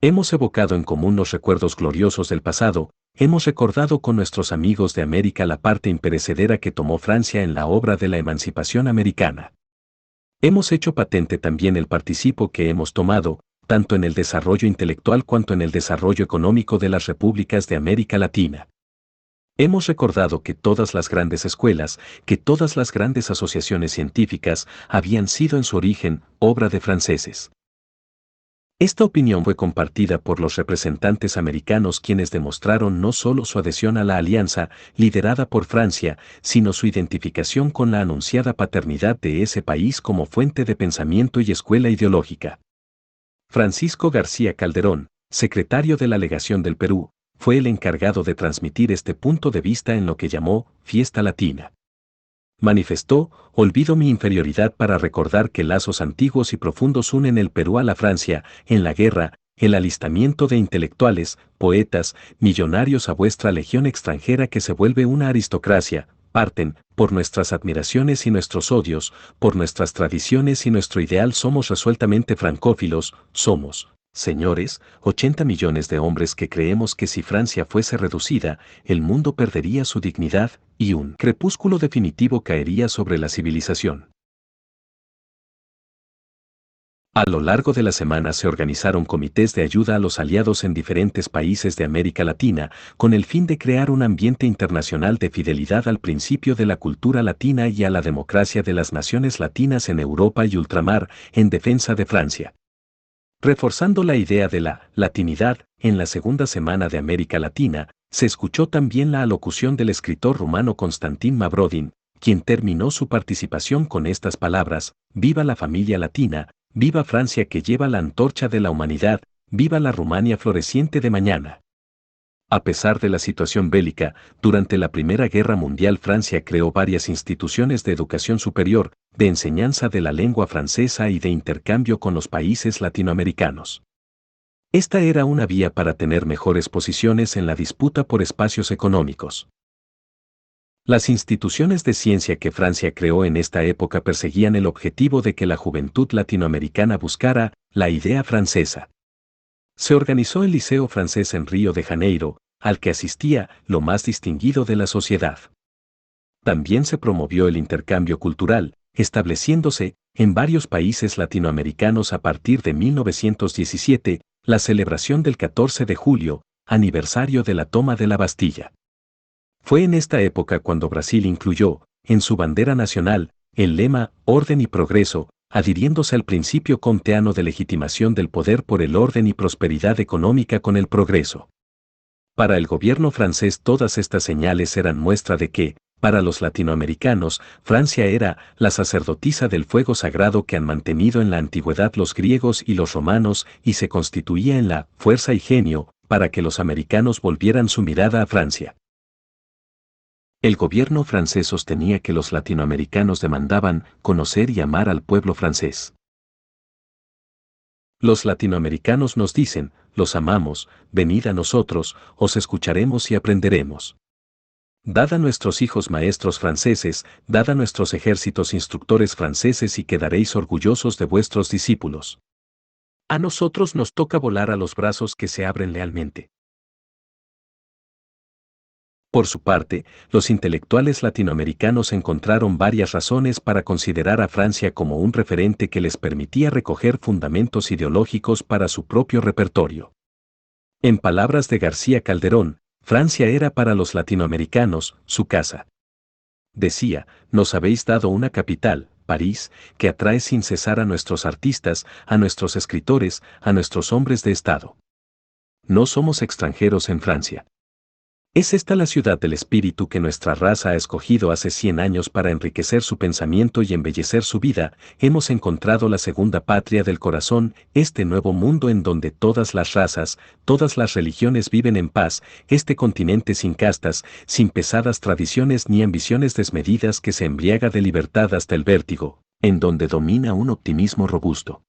hemos evocado en común los recuerdos gloriosos del pasado, hemos recordado con nuestros amigos de América la parte imperecedera que tomó Francia en la obra de la emancipación americana. Hemos hecho patente también el participo que hemos tomado, tanto en el desarrollo intelectual cuanto en el desarrollo económico de las repúblicas de América Latina. Hemos recordado que todas las grandes escuelas, que todas las grandes asociaciones científicas habían sido en su origen obra de franceses. Esta opinión fue compartida por los representantes americanos quienes demostraron no solo su adhesión a la alianza liderada por Francia, sino su identificación con la anunciada paternidad de ese país como fuente de pensamiento y escuela ideológica. Francisco García Calderón, secretario de la Legación del Perú, fue el encargado de transmitir este punto de vista en lo que llamó Fiesta Latina. Manifestó: olvido mi inferioridad para recordar que lazos antiguos y profundos unen el Perú a la Francia, en la guerra, el alistamiento de intelectuales, poetas, millonarios a vuestra legión extranjera que se vuelve una aristocracia, parten, por nuestras admiraciones y nuestros odios, por nuestras tradiciones y nuestro ideal somos resueltamente francófilos, somos, señores, 80 millones de hombres que creemos que si Francia fuese reducida, el mundo perdería su dignidad, y un crepúsculo definitivo caería sobre la civilización. A lo largo de la semana se organizaron comités de ayuda a los aliados en diferentes países de América Latina, con el fin de crear un ambiente internacional de fidelidad al principio de la cultura latina y a la democracia de las naciones latinas en Europa y ultramar, en defensa de Francia. Reforzando la idea de la latinidad, en la segunda semana de América Latina, se escuchó también la alocución del escritor rumano Constantin Mavrodin, quien terminó su participación con estas palabras: «Viva la familia latina, viva Francia que lleva la antorcha de la humanidad, viva la Rumania floreciente de mañana». A pesar de la situación bélica, durante la Primera Guerra Mundial Francia creó varias instituciones de educación superior, de enseñanza de la lengua francesa y de intercambio con los países latinoamericanos. Esta era una vía para tener mejores posiciones en la disputa por espacios económicos. Las instituciones de ciencia que Francia creó en esta época perseguían el objetivo de que la juventud latinoamericana buscara la idea francesa. Se organizó el Liceo Francés en Río de Janeiro, al que asistía lo más distinguido de la sociedad. También se promovió el intercambio cultural, estableciéndose, en varios países latinoamericanos a partir de 1917, la celebración del 14 de julio, aniversario de la toma de la Bastilla. Fue en esta época cuando Brasil incluyó, en su bandera nacional, el lema «Orden y Progreso», adhiriéndose al principio kantiano de legitimación del poder por el orden y prosperidad económica con el progreso. Para el gobierno francés todas estas señales eran muestra de que, para los latinoamericanos, Francia era la sacerdotisa del fuego sagrado que han mantenido en la antigüedad los griegos y los romanos y se constituía en la fuerza y genio para que los americanos volvieran su mirada a Francia. El gobierno francés sostenía que los latinoamericanos demandaban conocer y amar al pueblo francés. Los latinoamericanos nos dicen, los amamos, venid a nosotros, os escucharemos y aprenderemos. Dad a nuestros hijos maestros franceses, dad a nuestros ejércitos instructores franceses y quedaréis orgullosos de vuestros discípulos. A nosotros nos toca volar a los brazos que se abren lealmente. Por su parte, los intelectuales latinoamericanos encontraron varias razones para considerar a Francia como un referente que les permitía recoger fundamentos ideológicos para su propio repertorio. En palabras de García Calderón, Francia era para los latinoamericanos su casa. Decía: nos habéis dado una capital, París, que atrae sin cesar a nuestros artistas, a nuestros escritores, a nuestros hombres de Estado. No somos extranjeros en Francia. ¿Es esta la ciudad del espíritu que nuestra raza ha escogido hace 100 años para enriquecer su pensamiento y embellecer su vida? Hemos encontrado la segunda patria del corazón, este nuevo mundo en donde todas las razas, todas las religiones viven en paz, este continente sin castas, sin pesadas tradiciones ni ambiciones desmedidas que se embriaga de libertad hasta el vértigo, en donde domina un optimismo robusto.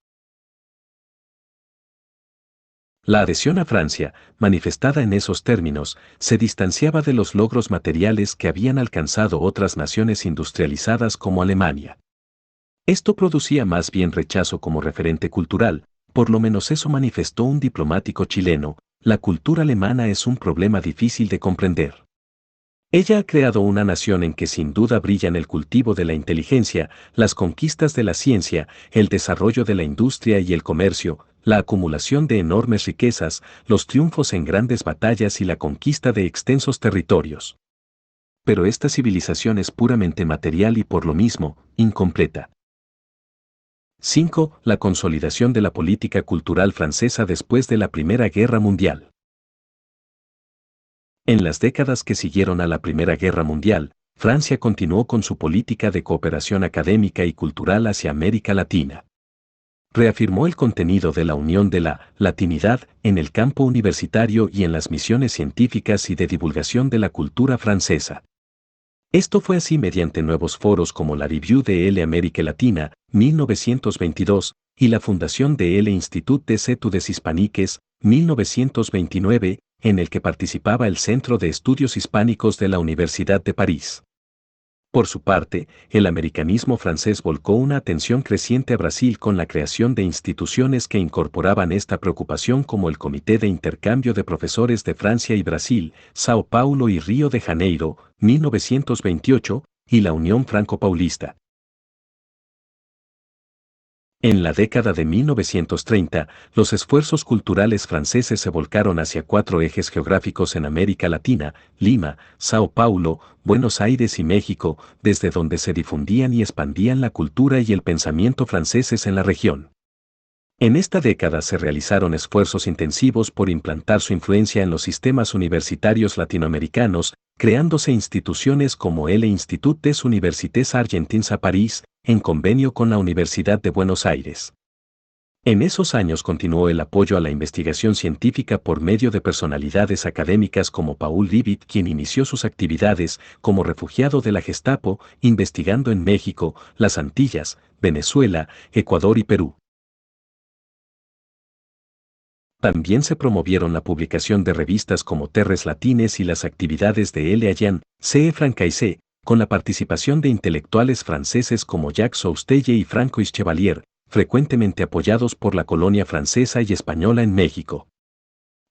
La adhesión a Francia, manifestada en esos términos, se distanciaba de los logros materiales que habían alcanzado otras naciones industrializadas como Alemania. Esto producía más bien rechazo como referente cultural, por lo menos eso manifestó un diplomático chileno: la cultura alemana es un problema difícil de comprender. Ella ha creado una nación en que sin duda brillan el cultivo de la inteligencia, las conquistas de la ciencia, el desarrollo de la industria y el comercio, la acumulación de enormes riquezas, los triunfos en grandes batallas y la conquista de extensos territorios. Pero esta civilización es puramente material y por lo mismo, incompleta. 5. La consolidación de la política cultural francesa después de la Primera Guerra Mundial. En las décadas que siguieron a la Primera Guerra Mundial, Francia continuó con su política de cooperación académica y cultural hacia América Latina. Reafirmó el contenido de la unión de la latinidad en el campo universitario y en las misiones científicas y de divulgación de la cultura francesa. Esto fue así mediante nuevos foros como la Review de L América Latina, 1922, y la fundación de L Institut des Etudes Hispaniques, 1929, en el que participaba el Centro de Estudios Hispánicos de la Universidad de París. Por su parte, el americanismo francés volcó una atención creciente a Brasil con la creación de instituciones que incorporaban esta preocupación como el Comité de Intercambio de Profesores de Francia y Brasil, Sao Paulo y Río de Janeiro, 1928, y la Unión Franco-Paulista. En la década de 1930, los esfuerzos culturales franceses se volcaron hacia 4 ejes geográficos en América Latina: Lima, Sao Paulo, Buenos Aires y México, desde donde se difundían y expandían la cultura y el pensamiento franceses en la región. En esta década se realizaron esfuerzos intensivos por implantar su influencia en los sistemas universitarios latinoamericanos, creándose instituciones como el Institut des Universités Argentines a París, en convenio con la Universidad de Buenos Aires. En esos años continuó el apoyo a la investigación científica por medio de personalidades académicas como Paul Rivet, quien inició sus actividades como refugiado de la Gestapo, investigando en México, las Antillas, Venezuela, Ecuador y Perú. También se promovieron la publicación de revistas como Terres Latines y las actividades de L. Allan, C. Francaise, con la participación de intelectuales franceses como Jacques Soustelle y Francois Chevalier, frecuentemente apoyados por la colonia francesa y española en México.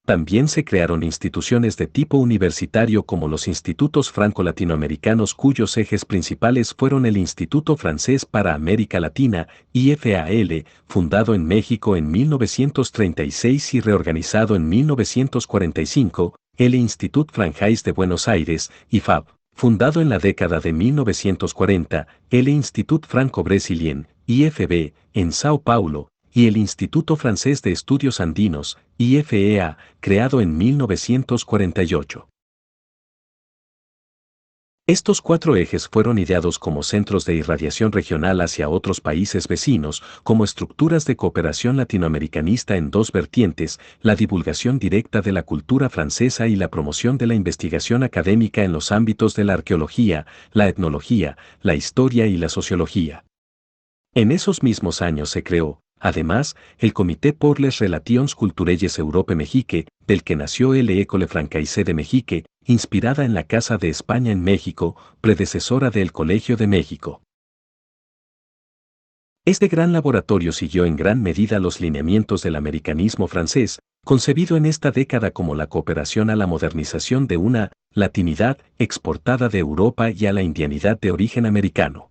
También se crearon instituciones de tipo universitario como los Institutos Franco-Latinoamericanos, cuyos ejes principales fueron el Instituto Francés para América Latina, IFAL, fundado en México en 1936 y reorganizado en 1945, el Institut Francais de Buenos Aires, IFAB, fundado en la década de 1940, el Institut Franco-Brésilien, IFB, en Sao Paulo, y el Instituto Francés de Estudios Andinos, IFEA, creado en 1948. Estos 4 ejes fueron ideados como centros de irradiación regional hacia otros países vecinos, como estructuras de cooperación latinoamericanista en 2 vertientes: la divulgación directa de la cultura francesa y la promoción de la investigación académica en los ámbitos de la arqueología, la etnología, la historia y la sociología. En esos mismos años se creó, además, el Comité pour les Relations Culturelles Europe-Mexique, del que nació el École Francaise de Mexique, inspirada en la Casa de España en México, predecesora del Colegio de México. Este gran laboratorio siguió en gran medida los lineamientos del americanismo francés, concebido en esta década como la cooperación a la modernización de una latinidad exportada de Europa y a la indianidad de origen americano.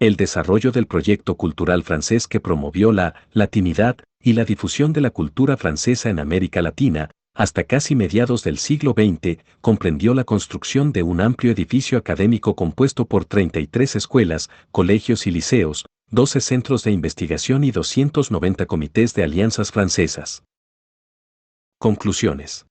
El desarrollo del proyecto cultural francés que promovió la latinidad y la difusión de la cultura francesa en América Latina, hasta casi mediados del siglo XX, comprendió la construcción de un amplio edificio académico compuesto por 33 escuelas, colegios y liceos, 12 centros de investigación y 290 comités de alianzas francesas. Conclusiones.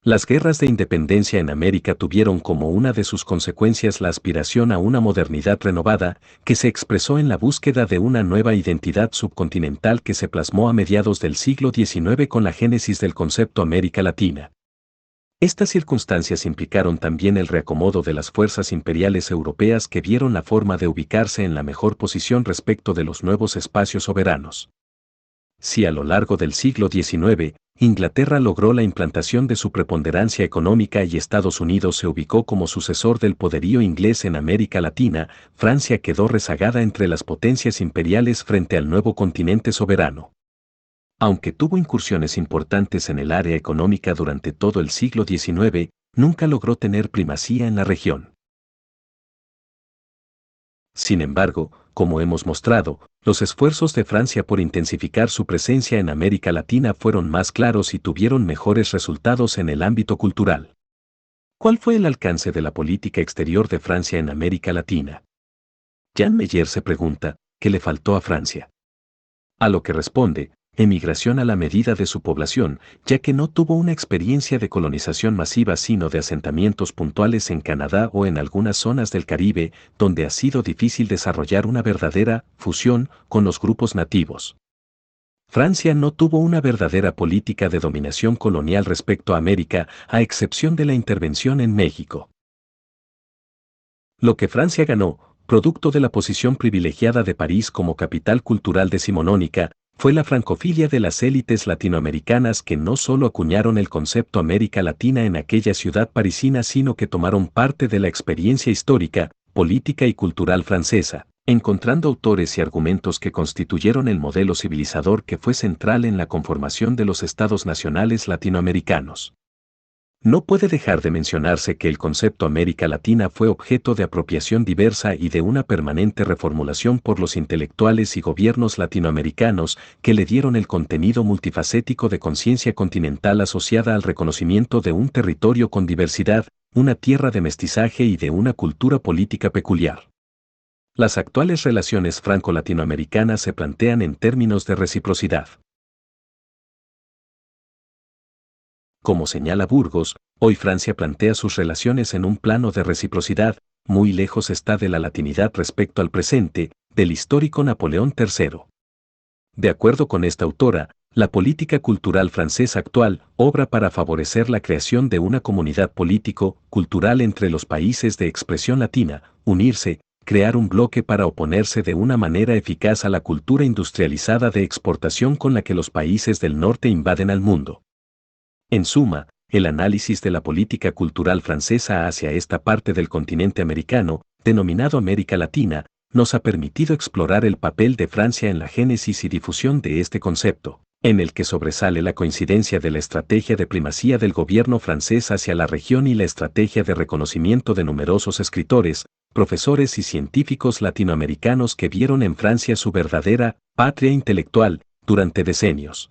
Las guerras de independencia en América tuvieron como una de sus consecuencias la aspiración a una modernidad renovada, que se expresó en la búsqueda de una nueva identidad subcontinental que se plasmó a mediados del siglo XIX con la génesis del concepto América Latina. Estas circunstancias implicaron también el reacomodo de las fuerzas imperiales europeas que vieron la forma de ubicarse en la mejor posición respecto de los nuevos espacios soberanos. Si a lo largo del siglo XIX, Inglaterra logró la implantación de su preponderancia económica y Estados Unidos se ubicó como sucesor del poderío inglés en América Latina, Francia quedó rezagada entre las potencias imperiales frente al nuevo continente soberano. Aunque tuvo incursiones importantes en el área económica durante todo el siglo XIX, nunca logró tener primacía en la región. Sin embargo, como hemos mostrado, los esfuerzos de Francia por intensificar su presencia en América Latina fueron más claros y tuvieron mejores resultados en el ámbito cultural. ¿Cuál fue el alcance de la política exterior de Francia en América Latina? Jan Meyer se pregunta, ¿qué le faltó a Francia? A lo que responde, emigración a la medida de su población, ya que no tuvo una experiencia de colonización masiva sino de asentamientos puntuales en Canadá o en algunas zonas del Caribe, donde ha sido difícil desarrollar una verdadera fusión con los grupos nativos. Francia no tuvo una verdadera política de dominación colonial respecto a América, a excepción de la intervención en México. Lo que Francia ganó, producto de la posición privilegiada de París como capital cultural decimonónica, fue la francofilia de las élites latinoamericanas que no solo acuñaron el concepto América Latina en aquella ciudad parisina, sino que tomaron parte de la experiencia histórica, política y cultural francesa, encontrando autores y argumentos que constituyeron el modelo civilizador que fue central en la conformación de los estados nacionales latinoamericanos. No puede dejar de mencionarse que el concepto América Latina fue objeto de apropiación diversa y de una permanente reformulación por los intelectuales y gobiernos latinoamericanos que le dieron el contenido multifacético de conciencia continental asociada al reconocimiento de un territorio con diversidad, una tierra de mestizaje y de una cultura política peculiar. Las actuales relaciones franco-latinoamericanas se plantean en términos de reciprocidad. Como señala Burgos, hoy Francia plantea sus relaciones en un plano de reciprocidad, muy lejos está de la latinidad respecto al presente, del histórico Napoleón III. De acuerdo con esta autora, la política cultural francesa actual obra para favorecer la creación de una comunidad político-cultural entre los países de expresión latina, unirse, crear un bloque para oponerse de una manera eficaz a la cultura industrializada de exportación con la que los países del norte invaden al mundo. En suma, el análisis de la política cultural francesa hacia esta parte del continente americano, denominado América Latina, nos ha permitido explorar el papel de Francia en la génesis y difusión de este concepto, en el que sobresale la coincidencia de la estrategia de primacía del gobierno francés hacia la región y la estrategia de reconocimiento de numerosos escritores, profesores y científicos latinoamericanos que vieron en Francia su verdadera patria intelectual durante decenios.